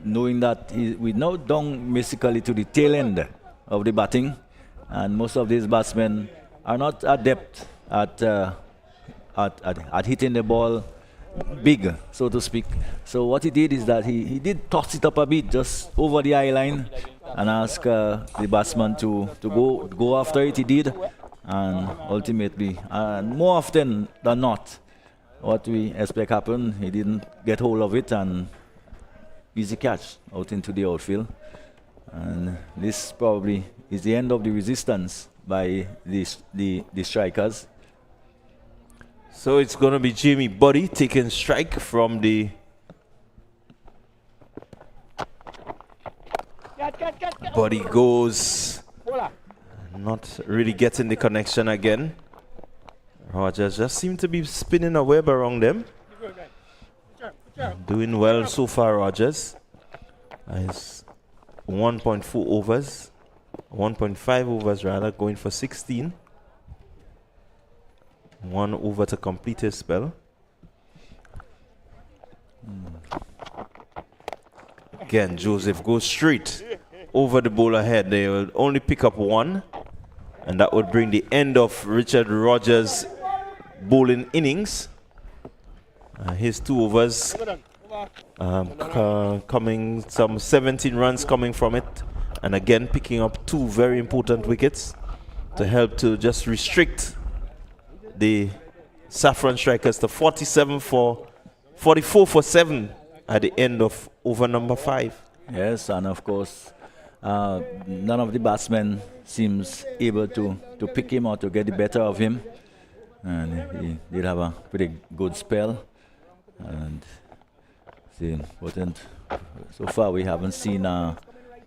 knowing that we're now down basically to the tail end of the batting, and most of these batsmen are not adept at hitting the ball big, so to speak. So what he did is that he did toss it up a bit, just over the eye line, and ask the batsman to go after it. He did, and ultimately, and more often than not, what we expect happened, he didn't get hold of it, and easy catch out into the outfield. And this probably is the end of the resistance by the strikers. So it's going to be Jamie Buddy taking strike from the Buddy goes, not really getting the connection again. Rogers just seemed to be spinning a web around them. Doing well so far, Rogers. He's 1.4 overs, 1.5 overs rather, going for 16. 1 over to complete his spell. Again, Joseph goes straight over the bowler head. They will only pick up 1, and that would bring the end of Richard Rogers' bowling innings. His 2 overs coming, some 17 runs coming from it, and again picking up 2 very important wickets to help to just restrict the Saffron strikers to 44 for 7 at the end of over number 5. Yes, and of course, none of the batsmen seems able to pick him or to get the better of him. And he did have a pretty good spell. And so far we haven't seen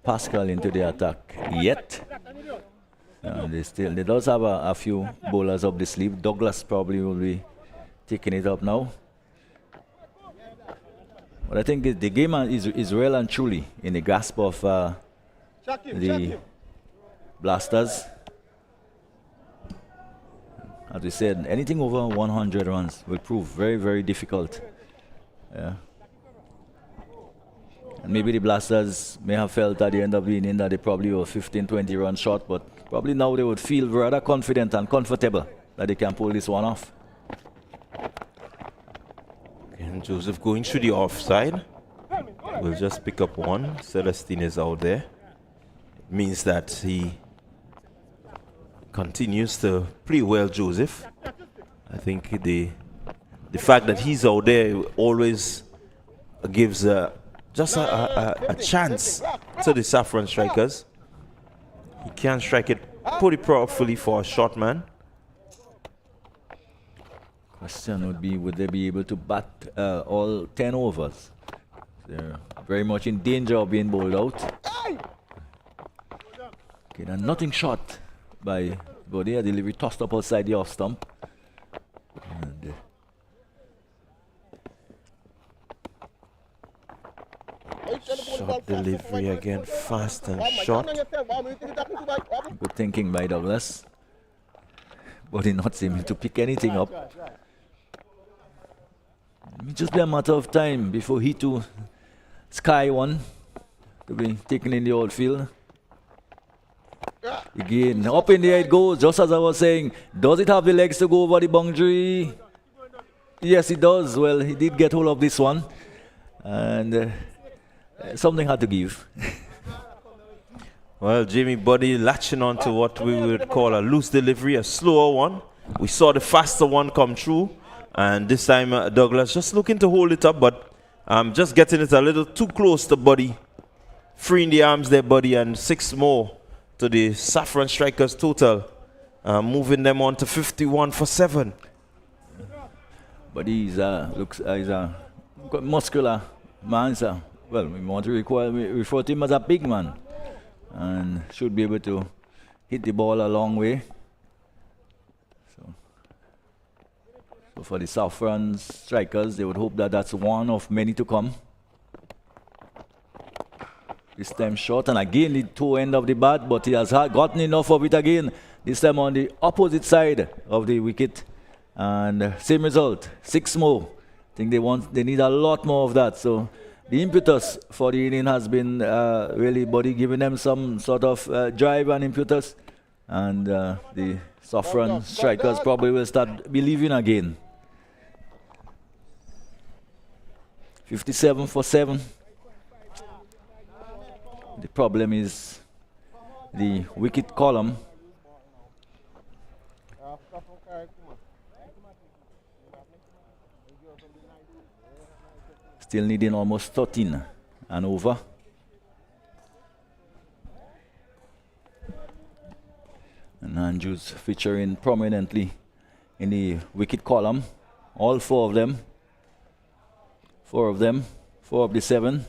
Pascal into the attack yet. They does have a few bowlers up the sleeve. Douglas probably will be taking it up now. But I think the game is well and truly in the grasp of the Blasters. As we said, anything over 100 runs will prove very, very difficult. Yeah. And maybe the Blasters may have felt at the end of the inning that they probably were 15, 20 runs short, but probably now they would feel rather confident and comfortable that they can pull this one off. And Joseph going through the offside. We'll just pick up 1. Celestine is out there. It means that he continues to play well, Joseph. I think the fact that he's out there always gives just a chance to the Saffron strikers. He can strike it pretty powerfully for a short man. Question would be, would they be able to bat all 10 overs? They're very much in danger of being bowled out. Okay, and nothing shot by Bodie. A delivery tossed up outside the off stump. And, short delivery again, fast and short. good thinking by Douglas. Bodie not seeming to pick anything up. It may just be a matter of time before he too sky one to be taken in the outfield. Again, up in the air it goes, just as I was saying. Does it have the legs to go over the boundary? Yes, it does. Well, he did get hold of this one. And something had to give. Well, Jamie Bodie latching on to what we would call a loose delivery, a slower one. We saw the faster one come through. And this time, Douglas just looking to hold it up, but just getting it a little too close to Bodie. Freeing the arms there, Bodie, and 6 more to the Saffron Strikers total. Moving them on to 51 for 7. Bodie looks he's a muscular man, sir. Well, we want to refer to him as a big man. And should be able to hit the ball a long way. So for the Saffron Strikers, they would hope that that's one of many to come. This time short, and again the toe end of the bat, but he has gotten enough of it again. This time on the opposite side of the wicket, and same result, 6 more. I think they need a lot more of that. So the impetus for the inning has been really Bodie giving them some sort of drive and impetus, and the Saffron Strikers probably will start believing again. 57 for 7. The problem is the wicket column. Still needing almost 13 and over. And Andrews featuring prominently in the wicket column. All 4 of them. 4 of them. 4 of the 7.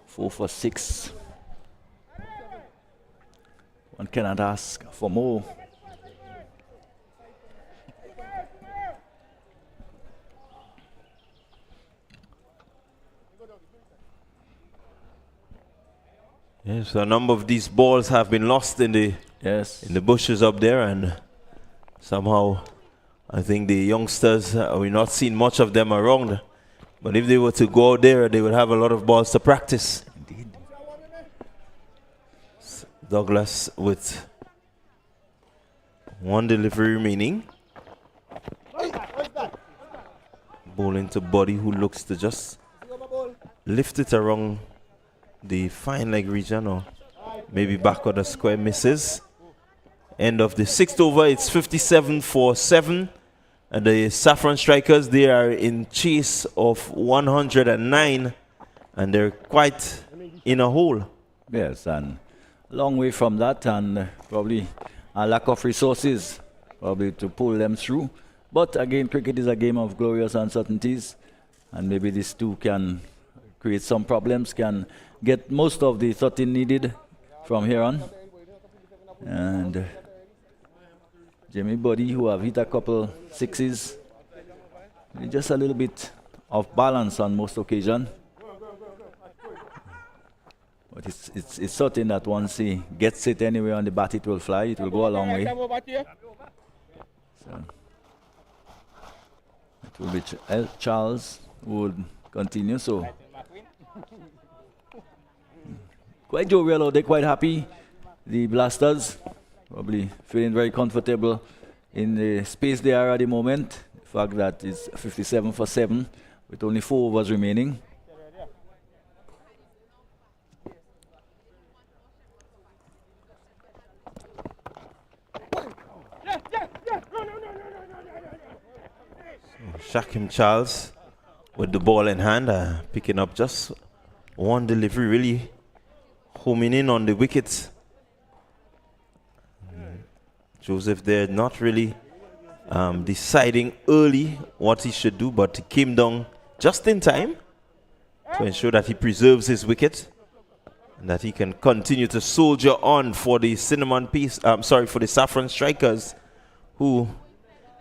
Four for 6. One cannot ask for more. Yes, a number of these balls have been lost in the bushes up there, and somehow I think the youngsters we're not seeing much of them around. But if they were to go out there, they would have a lot of balls to practice. Indeed. Douglas with 1 delivery remaining. Bowling to Bodie, who looks to just lift it around the fine leg region, or maybe back of the square, misses. End of the 6th over, it's 57 for 7. And the Saffron Strikers, they are in chase of 109, and they're quite in a hole. Yes, and a long way from that, and probably a lack of resources probably to pull them through. But again, cricket is a game of glorious uncertainties, and maybe these two can create some problems, can get most of the 13 needed from here on. And Jamie Bodie, who have hit a couple 6s, just a little bit of balance on most occasions. But it's certain that once he gets it anywhere on the bat, it will fly. It will go a long way. So it will be Charles who would continue. So quite jovial out there, quite happy. The Blasters probably feeling very comfortable in the space they are at the moment. The fact that it's 57 for 7 with only 4 overs remaining. Shakim Charles with the ball in hand, picking up just 1 delivery, really homing in on the wickets. Joseph there not really deciding early what he should do, but he came down just in time to ensure that he preserves his wicket and that he can continue to soldier on for the for the Saffron Strikers, who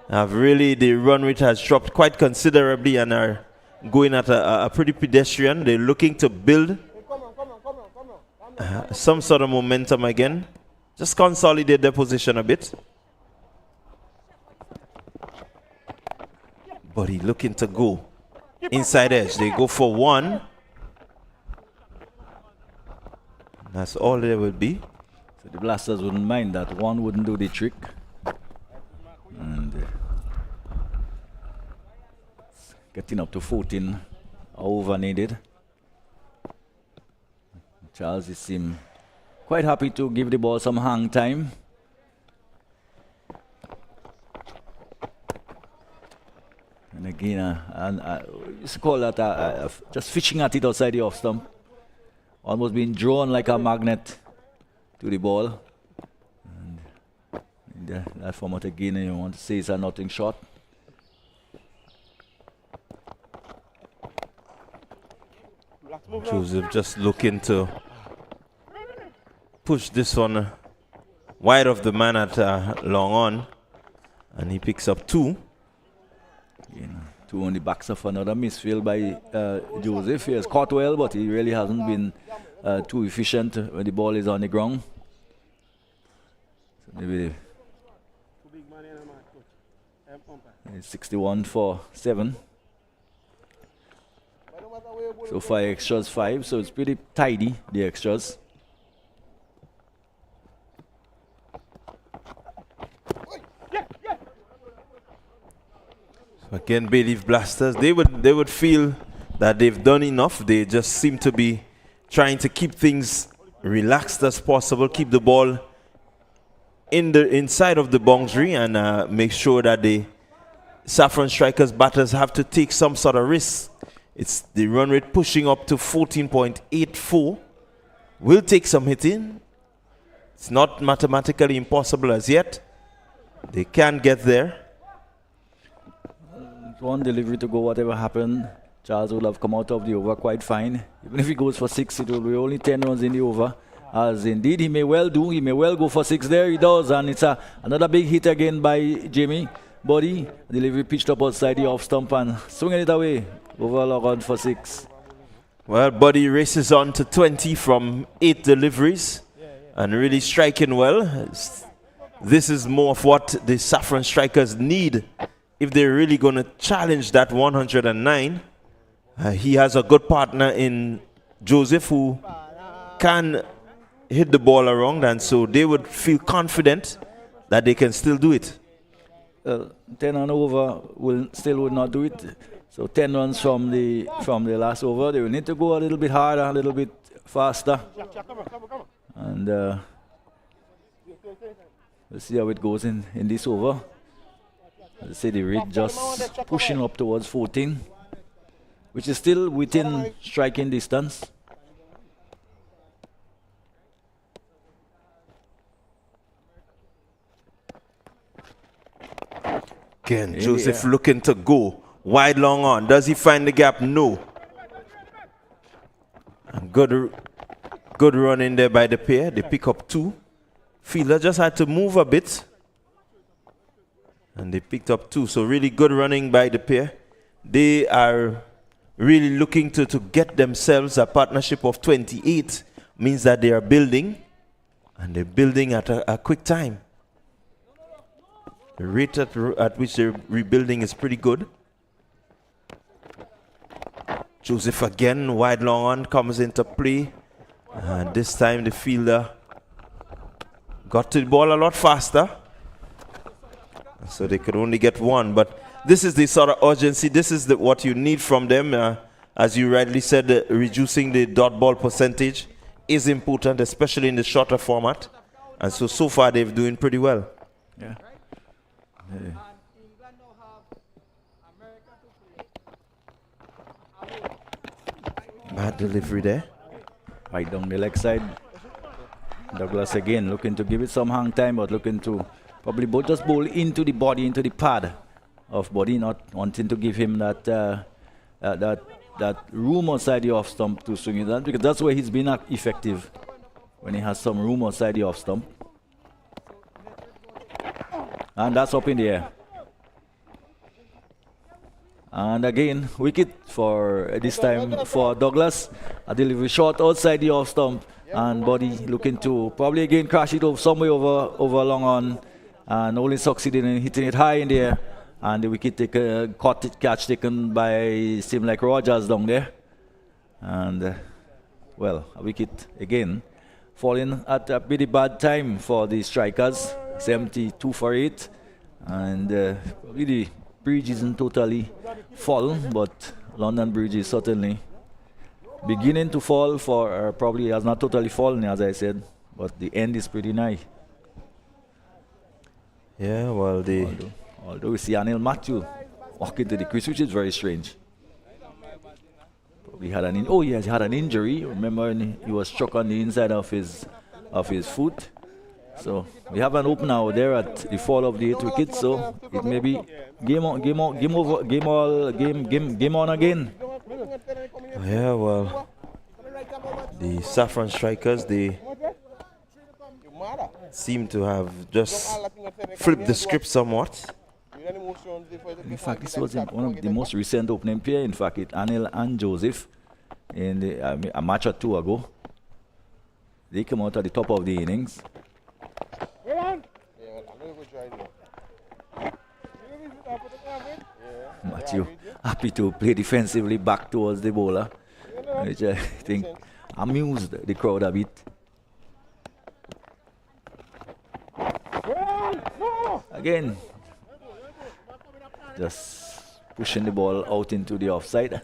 have really, the run rate has dropped quite considerably and are going at a pretty pedestrian. They're looking to build some sort of momentum again, just consolidate their position a bit. But he's looking to go inside edge. They go for one. That's all there will be. So the Blasters wouldn't mind that. One wouldn't do the trick. And getting up to 14 over needed. Charles seems quite happy to give the ball some hang time. And again, used to call that just fishing at it outside the off stump. Almost being drawn like a magnet to the ball. And in that format again, you want to say it's a nothing shot. Joseph just looking to push this one wide of the man at long on, and he picks up two. Two on the backs of another misfield by Joseph. He has caught well, but he really hasn't been too efficient when the ball is on the ground. So maybe 61 for 7. So 5 extras 5, so it's pretty tidy, the extras. Again, Bayleaf Blasters, they would feel that they've done enough. They just seem to be trying to keep things relaxed as possible, keep the ball in the inside of the boundary, and make sure that the Saffron Strikers batters have to take some sort of risk. It's the run rate pushing up to 14.84. Will take some hitting. It's not mathematically impossible as yet. They can get there. One delivery to go, whatever happened, Charles will have come out of the over quite fine. Even if he goes for 6, it will be only 10 runs in the over. As indeed he may well do, he may well go for 6 there, he does, and it's another big hit again by Jimmy. Body, delivery pitched up outside the off stump and swinging it away. Over log on for 6. Well, Buddy races on to 20 from 8 deliveries and really striking well. This is more of what the Saffron Strikers need if they're really going to challenge that 109. He has a good partner in Joseph who can hit the ball around, and so they would feel confident that they can still do it. 10 and over would not do it. So 10 runs from the last over. They will need to go a little bit harder, a little bit faster. And we'll see how it goes in this over. Let's say the rate just pushing up towards 14, which is still within striking distance. Again, Joseph looking to go wide long on. Does he find the gap? No. And good run in there by the pair. They pick up 2. Fielder just had to move a bit, and they picked up 2. So really good running by the pair. They are really looking to get themselves a partnership of 28. Means that they are building, and they're building at a quick time. The rate at which they're rebuilding is pretty good. Joseph again, wide long on, comes into play. And this time the fielder got to the ball a lot faster. So they could only get 1. But this is the sort of urgency. This is what you need from them. As you rightly said, reducing the dot ball percentage is important, especially in the shorter format. And so far they're doing pretty well. Yeah. Bad delivery there. Right down the leg side. Douglas again looking to give it some hang time, but looking to probably just bowl into the body, into the pad of body, not wanting to give him that room outside the off stump to swing it on, because that's where he's been effective, when he has some room outside the off stump. And that's up in the air. And again, wicket for this time for Douglas. A delivery short outside the off stump, and body looking to probably again crash it over somewhere over long on, and only succeeded in hitting it high in the air. And the wicket catch taken by seem like Rogers down there. And well, a wicket again falling at a pretty bad time for the strikers. 72 for 8, and probably the bridge isn't totally fallen, but London Bridge is certainly beginning to fall. For probably has not totally fallen, as I said, but the end is pretty nigh. Yeah, well, although we see Anil Matthew walk into the crease, which is very strange. Probably had he had an injury. Remember, he was struck on the inside of his foot. So we have an opener out there at the fall of the 8th wicket. So it may be game on again. Yeah, well, the Saffron strikers, they seem to have just flipped the script somewhat. In fact, this was one of the most recent opening pair. In fact, Anil and Joseph in a match or two ago. They came out at the top of the innings. Matthew happy to play defensively back towards the bowler, which I think amused the crowd a bit. Again, just pushing the ball out into the offside.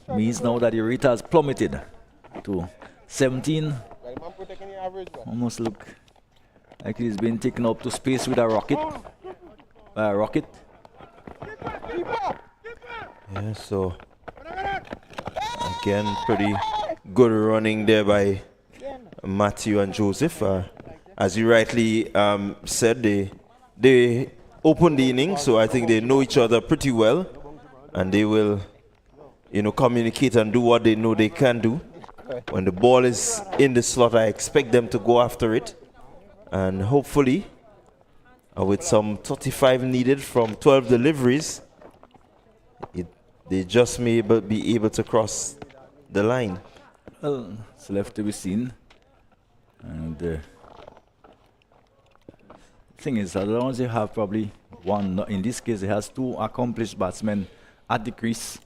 Means now that the rate has plummeted to 17. Almost look like he's been taken up to space with a rocket. Yeah, so again, pretty good running there by Matthew and Joseph. As you rightly said, they opened the inning, so I think they know each other pretty well, and they will, communicate and do what they know they can do. When the ball is in the slot, I expect them to go after it, and hopefully, with some 35 needed from 12 deliveries, they just may be able to cross the line. Well, it's left to be seen. And the thing is, as long as you have probably one, in this case, it has two accomplished batsmen at the crease,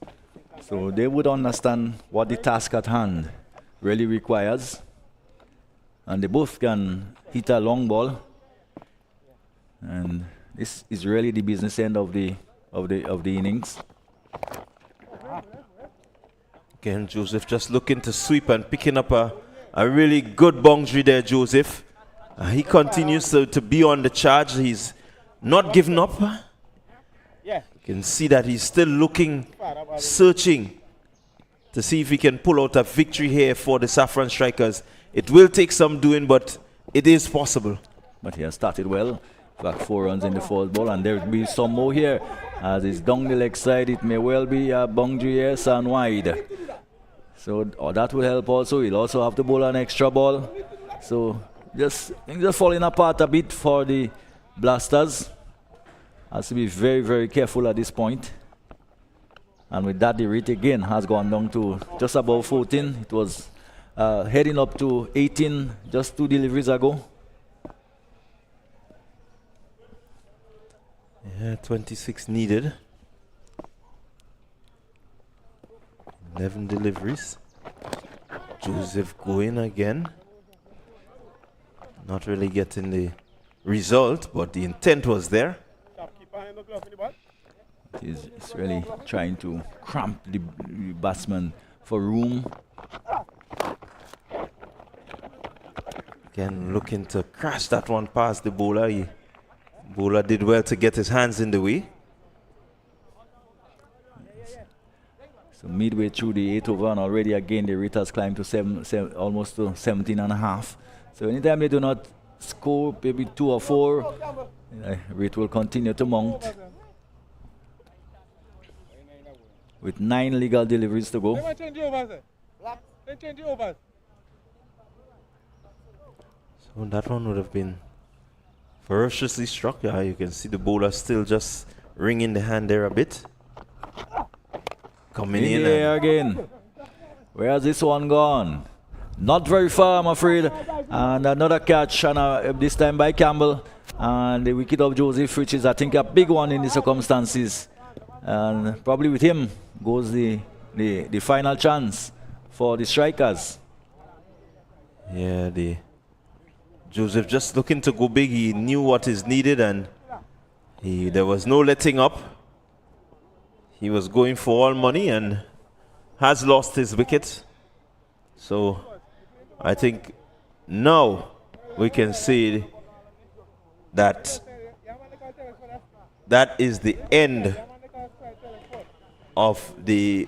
so they would understand what the task at hand really requires, and they both can hit a long ball, and this is really the business end of the innings. Again, Joseph just looking to sweep and picking up a really good boundary there, Joseph. He continues to be on the charge. He's not giving up. You can see that he's still looking, searching to see if he can pull out a victory here for the Saffron strikers. It will take some doing, but it is possible. But he has started well. Got 4 runs in the fourth ball, and there will be some more here. As it's down the leg side, it may well be a boundary here, and wide. So that will help also. He'll also have to bowl an extra ball. So just falling apart a bit for the Blasters. Has to be very, very careful at this point. And with that, the rate again has gone down to just above 14. It was heading up to 18 just 2 deliveries ago. Yeah, 26 needed. 11 deliveries. Joseph going again. Not really getting the result, but the intent was there. He's really trying to cramp the batsman for room. Again, looking to crash that one past the bowler. Bowler did well to get his hands in the way. So midway through the 8th over, and already again the rate has climbed to almost to 17.5. So anytime they do not score, maybe 2 or 4, rate will continue to mount. With 9 legal deliveries to go. So that one would have been ferociously struck. Yeah, you can see the bowler still just wringing the hand there a bit. Coming in the air again. Where has this one gone? Not very far, I'm afraid. And another catch, and this time by Campbell. And the wicket of Joseph, which is, I think, a big one in the circumstances. And probably with him goes the final chance for the strikers. Yeah, Joseph just looking to go big. He knew what is needed, and there was no letting up. He was going for all money and has lost his wicket. So I think now we can say that that is the end of the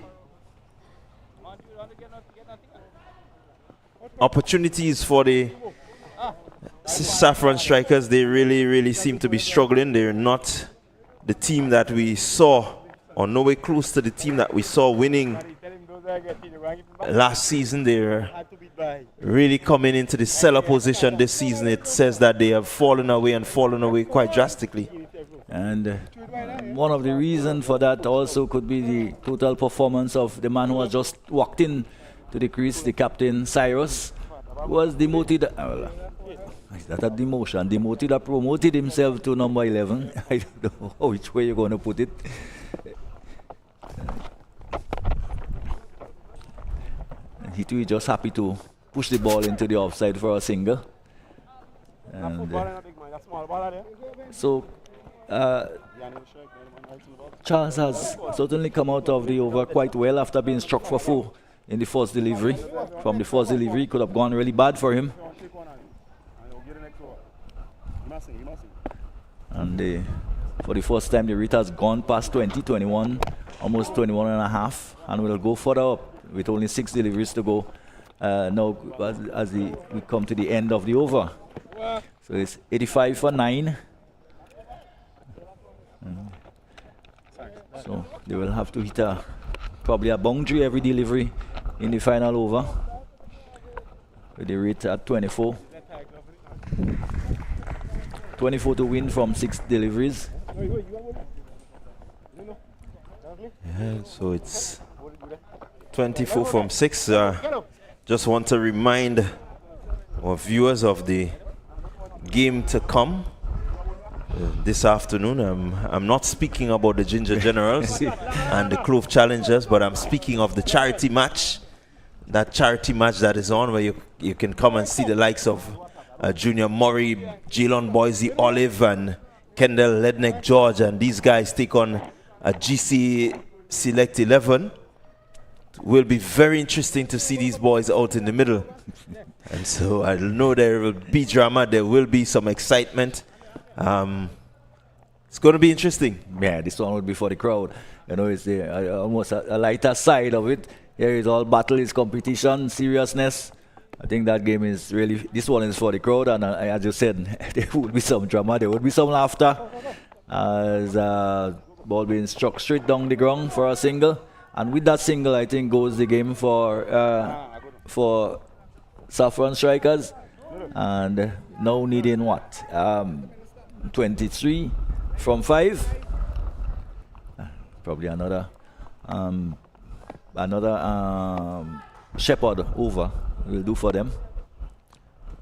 opportunities for the Saffron strikers. They really seem to be struggling. They're not the team that we saw, or nowhere close to the team that we saw winning last season. They're really coming into the seller position this season. It says that they have fallen away quite drastically. And one of the reasons for that also could be the total performance of the man who has just walked in to the crease, the captain Cyrus, who was demoted. Is that a demotion? Demoted or promoted himself to number 11. I don't know which way you're going to put it. He too is just happy to push the ball into the offside for a single. And, so Charles has certainly come out of the over quite well after being struck for 4 in the first delivery. From the first delivery, it could have gone really bad for him. And for the first time, the rate has gone past 20, 21, almost 21 and a half, and will go further up with only 6 deliveries to go now as we come to the end of the over. So it's 85 for 9. So they will have to hit probably a boundary every delivery in the final over, with the rate at 24. 24 to win from 6 deliveries. Yeah, so it's 24 from 6. Just want to remind our viewers of the game to come this afternoon. I'm not speaking about the Ginger Generals and the Clove Challengers, but I'm speaking of the charity match. That charity match that is on, where you can come and see the likes of Junior Murray, Jalen Boise Olive, and Kendall Ledneck George, and these guys take on a GC Select 11. It will be very interesting to see these boys out in the middle. And so I know there will be drama, there will be some excitement. It's going to be interesting. Yeah, this one will be for the crowd. You know, it's almost a lighter side of it. Here is all battle, is competition, seriousness. I think that game is really, this one is for the crowd, and as you said, there would be some drama, there would be some laughter as ball being struck straight down the ground for a single. And with that single, I think goes the game for Saffron strikers. And now needing what? 23 from 5. Probably another Shepherd over will do for them.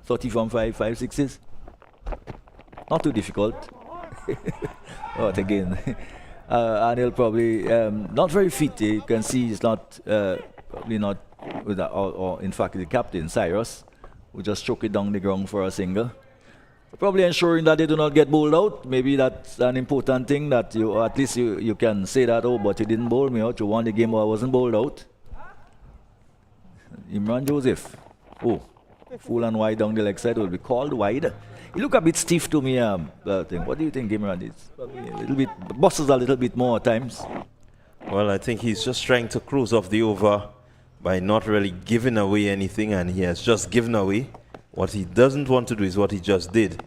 30 from 5, 5 sixes. Not too difficult. But again, and he'll probably not very fit. You can see he's not probably not with that, or in fact the captain Cyrus, who just struck it down the ground for a single. Probably ensuring that they do not get bowled out. Maybe that's an important thing, that you, or at least you can say that, oh, but you didn't bowl me out. You won the game, but I wasn't bowled out. Imran Joseph. Oh, full and wide down the leg side will be called wide. He look a bit stiff to me. What do you think, Imran? It's a little bit, bosses a little bit more at times. Well, I think he's just trying to close off the over by not really giving away anything, and he has just given away. What he doesn't want to do is what he just did.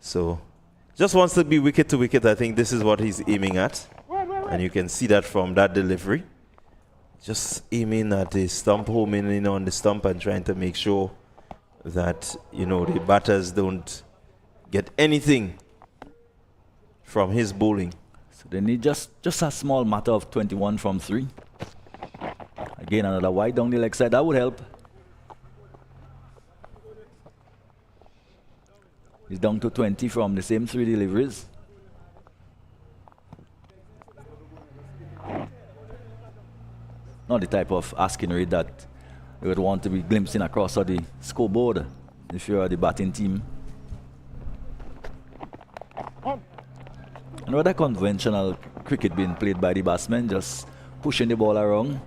So, just wants to be wicket to wicket. I think this is what he's aiming at. And you can see that from that delivery. Just aiming at the stump, homing in on the stump and trying to make sure that, you know, the batters don't get anything from his bowling. So they need just a small matter of 21 from 3. Again, another wide down the leg side. That would help. He's down to 20 from the same 3 deliveries. Not the type of asking rate that you would want to be glimpsing across the scoreboard if you are the batting team. Another conventional cricket being played by the batsmen, just pushing the ball around.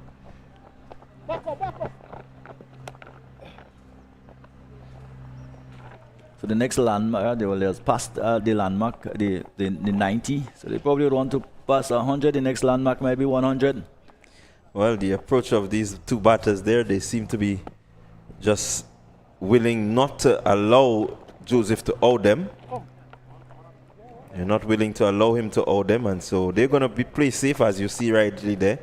So the next landmark, they will just pass the landmark, the 90. So they probably would want to pass 100. The next landmark might be 100. Well, the approach of these 2 batters there, they seem to be just willing not to allow Joseph to out them. They're not willing to allow him to out them, and so they're going to be play safe, as you see rightly there,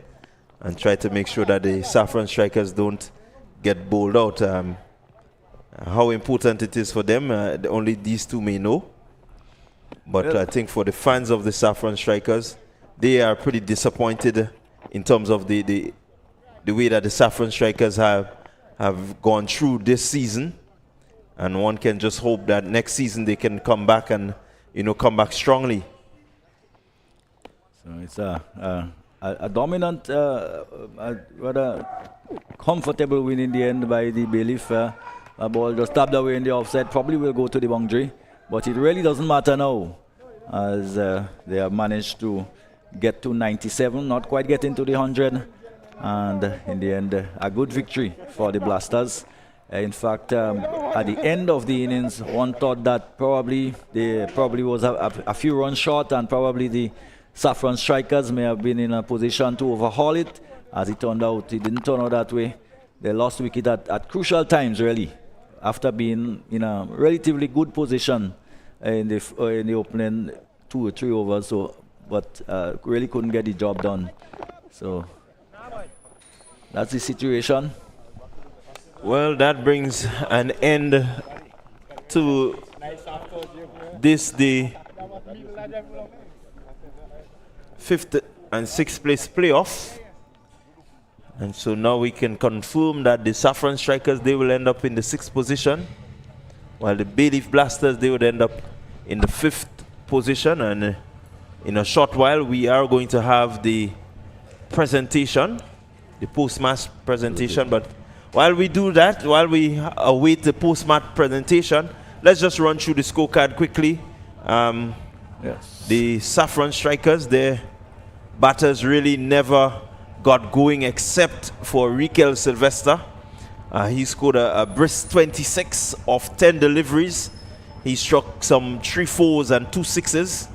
and try to make sure that the Saffron strikers don't get bowled out. How important it is for them, only these 2 may know. But I think for the fans of the Saffron strikers, they are pretty disappointed in terms of the way that the Saffron strikers have gone through this season, and one can just hope that next season they can come back and, you know, come back strongly. So it's a dominant, rather comfortable win in the end by the Bayleaf. A ball just tapped away in the offside, probably will go to the boundary, but it really doesn't matter now, as they have managed to get to 97, not quite getting to the 100, and in the end, a good victory for the Blasters. In fact, at the end of the innings, one thought that probably was a few runs short, and probably the Saffron strikers may have been in a position to overhaul it. As it turned out, it didn't turn out that way. They lost wicket at crucial times, really, after being in a relatively good position in the opening 2 or 3 overs. But really couldn't get the job done. So that's the situation. Well, that brings an end to this, the 5th and 6th place playoff. And so now we can confirm that the Saffron strikers, they will end up in the 6th position, while the Bayleaf Blasters, they would end up in the 5th position. And in a short while, we are going to have the presentation, the post-match presentation. But while we do that, while we await the post-match presentation, let's just run through the scorecard quickly. Yes. The Saffron strikers, their batters really never got going except for Rikel Sylvester. He scored a brisk 26 of 10 deliveries. He struck some 3 4s and 2 6s.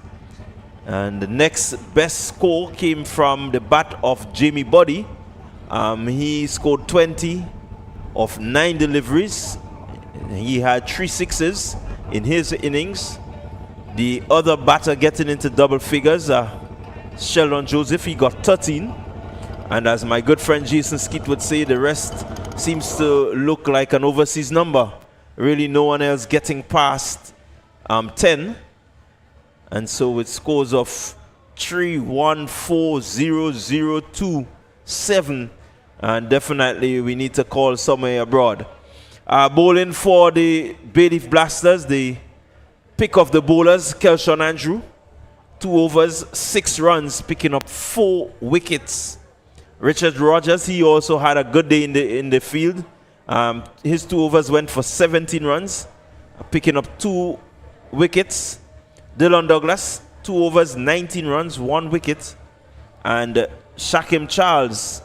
And the next best score came from the bat of Jamie Boddy. He scored 20 of 9 deliveries. He had 3 6s in his innings. The other batter getting into double figures, Sheldon Joseph, he got 13. And as my good friend Jason Skeet would say, the rest seems to look like an overseas number. Really no one else getting past 10. And so with scores of 3, 1, 4, 0, 0, 2, 7, and definitely we need to call somewhere abroad. Bowling for the Bayleaf Blasters, the pick of the bowlers, Kelshon Andrew, 2 overs, 6 runs, picking up 4 wickets. Richard Rogers, he also had a good day in the field. His 2 overs went for 17 runs, picking up 2 wickets. Dylan Douglas, 2 overs, 19 runs, 1 wicket. And Shakim Charles,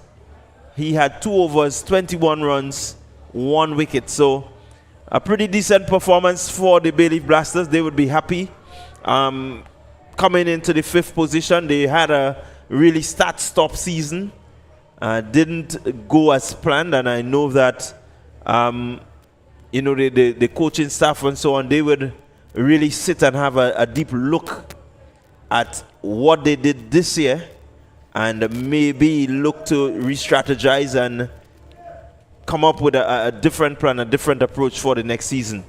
he had 2 overs, 21 runs, 1 wicket. So a pretty decent performance for the Bayleaf Blasters. They would be happy. Coming into the 5th position, they had a really start-stop season. Didn't go as planned, and I know that you know, the coaching staff and so on, they would really sit and have a deep look at what they did this year and maybe look to re-strategize and come up with a different plan, a different approach for the next season.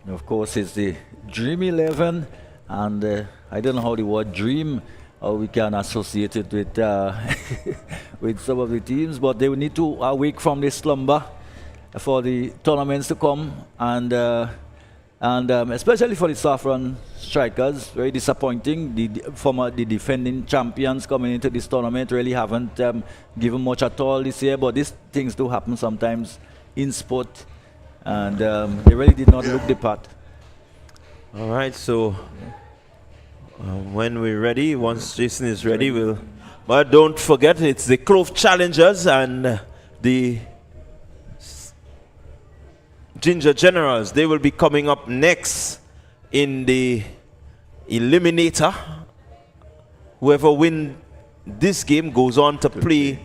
Of course, it's the Dream 11, and I don't know how the word dream we can associate it with with some of the teams, but they will need to awake from this slumber for the tournaments to come, and especially for the Saffron strikers, very disappointing. The defending champions coming into this tournament really haven't given much at all this year, but these things do happen sometimes in sport, and they really did not look the part. All right, so when we're ready, once Jason is ready, we'll. But don't forget, it's the Clove Challengers and the Ginger Generals. They will be coming up next in the Eliminator. Whoever wins this game goes on to play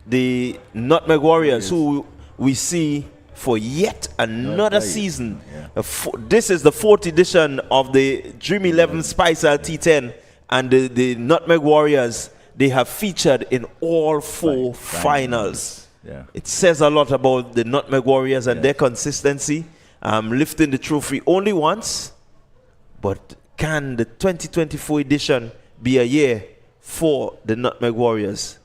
the Nutmeg Warriors, who we see for yet another season. Yeah. This is the 4th edition of the Dream 11 Spicer T10, and the Nutmeg Warriors, they have featured in all 4 finals. Yeah. It says a lot about the Nutmeg Warriors and their consistency, lifting the trophy only once. But can the 2024 edition be a year for the Nutmeg Warriors?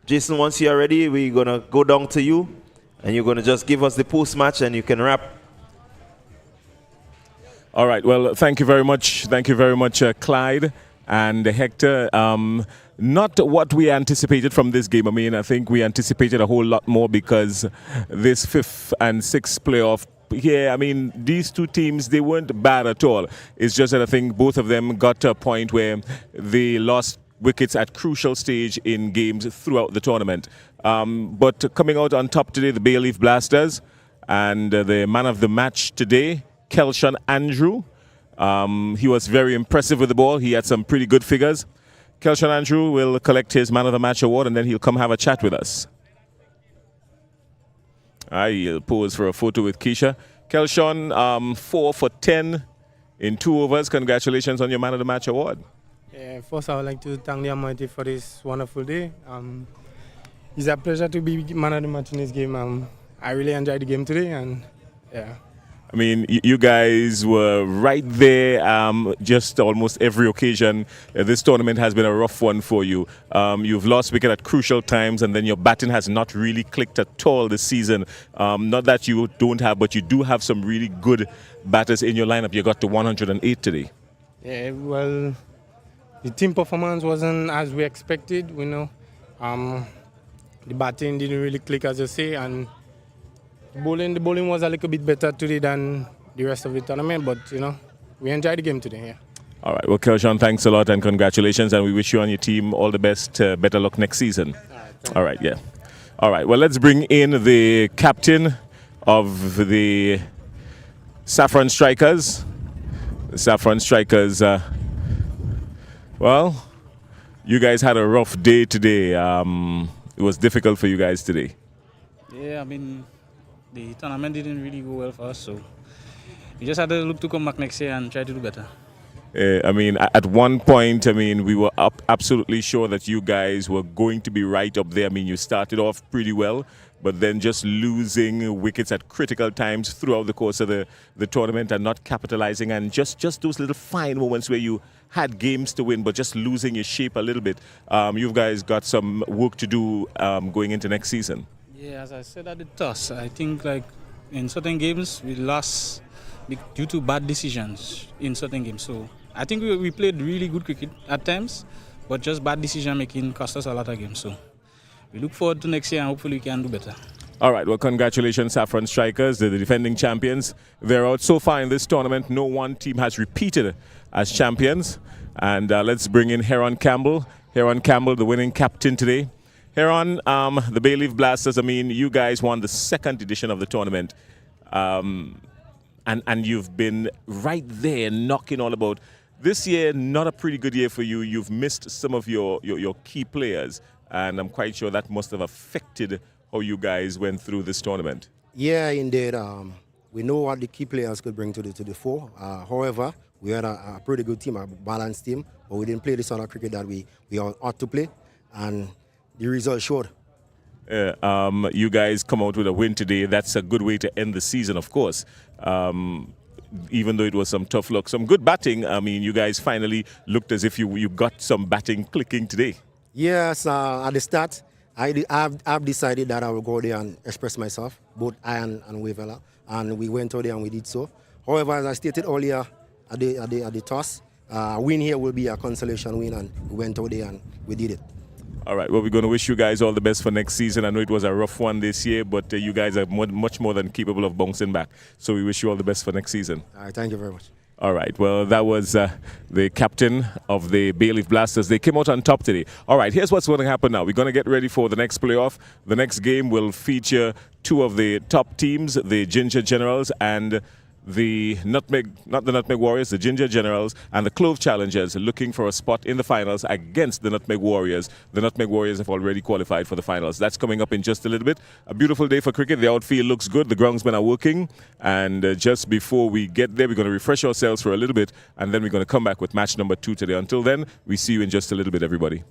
Jason, once you're ready, we're going to go down to you, and you're going to just give us the post-match, and you can wrap. All right. Well, thank you very much. Thank you very much, Clyde and Hector. Not what we anticipated from this game. I mean, I think we anticipated a whole lot more because this 5th and 6th playoff here, I mean, these two teams, they weren't bad at all. It's just that I think both of them got to a point where they lost wickets at crucial stage in games throughout the tournament. But coming out on top today, the Bayleaf Blasters, and the man of the match today, Kelshawn Andrew. He was very impressive with the ball. He had some pretty good figures. Kelshawn Andrew will collect his man of the match award, and then he'll come have a chat with us. He'll pose for a photo with Keisha. Kelshawn, 4 for 10 in 2 overs. Congratulations on your man of the match award. Yeah, first I would like to thank the Almighty for this wonderful day. It's a pleasure to be man of the match in this game. I really enjoyed the game today, and yeah. I mean, you guys were right there just almost every occasion. This tournament has been a rough one for you. You've lost wicket at crucial times, and then your batting has not really clicked at all this season. Not that you don't have, but you do have some really good batters in your lineup. You got to 108 today. Yeah, well, the team performance wasn't as we expected, you know. The batting didn't really click, as you say, and the bowling was a little bit better today than the rest of the tournament, but, you know, we enjoyed the game today, yeah. All right. Well, Kelshawn, thanks a lot and congratulations, and we wish you and your team all the best. Better luck next season. All right, yeah. All right. Well, let's bring in the captain of the Saffron Strikers. The Saffron Strikers, well, you guys had a rough day today. It was difficult for you guys today. Yeah, I mean, the tournament didn't really go well for us, so we just had to look to come back next year and try to do better. I mean, at one point, I mean, we were absolutely sure that you guys were going to be right up there. I mean, you started off pretty well, but then just losing wickets at critical times throughout the course of the tournament and not capitalizing, and just those little fine moments where you had games to win, but just losing your shape a little bit. You guys got some work to do going into next season. Yeah, as I said at the toss, I think like in certain games we lost due to bad decisions in certain games. So I think we played really good cricket at times, but just bad decision making cost us a lot of games. So we look forward to next year and hopefully we can do better. All right, well, congratulations, Saffron Strikers. They're the defending champions. They're out so far in this tournament. No one team has repeated as champions. And let's bring in Heron Campbell. Heron Campbell, the winning captain today. Heron, the Bayleaf Blasters, I mean, you guys won the 2nd edition of the tournament. And you've been right there knocking all about. This year, not a pretty good year for you. You've missed some of your key players. And I'm quite sure that must have affected how you guys went through this tournament. Yeah, indeed. We know what the key players could bring to the fore. However, we had a pretty good team, a balanced team, but we didn't play the sort of cricket that we ought to play, and the result showed. You guys come out with a win today. That's a good way to end the season, of course. Even though it was some tough luck, some good batting. I mean, you guys finally looked as if you got some batting clicking today. Yes, at the start, I've decided that I will go there and express myself, both I and Wavella, and we went out there and we did so. However, as I stated earlier at the toss, a win here will be a consolation win, and we went out there and we did it. All right, well, we're going to wish you guys all the best for next season. I know it was a rough one this year, but you guys are much more than capable of bouncing back. So we wish you all the best for next season. All right, thank you very much. All right, well, that was the captain of the Bayleaf Blasters. They came out on top today. All right, here's what's going to happen now. We're going to get ready for the next playoff. The next game will feature two of the top teams, the Ginger Generals and the not the Nutmeg Warriors, the Ginger Generals, and the Clove Challengers looking for a spot in the finals against the Nutmeg Warriors. The Nutmeg Warriors have already qualified for the finals. That's coming up in just a little bit. A beautiful day for cricket. The outfield looks good. The groundsmen are working. And just before we get there, we're going to refresh ourselves for a little bit, and then we're going to come back with match number 2 today. Until then, we see you in just a little bit, everybody.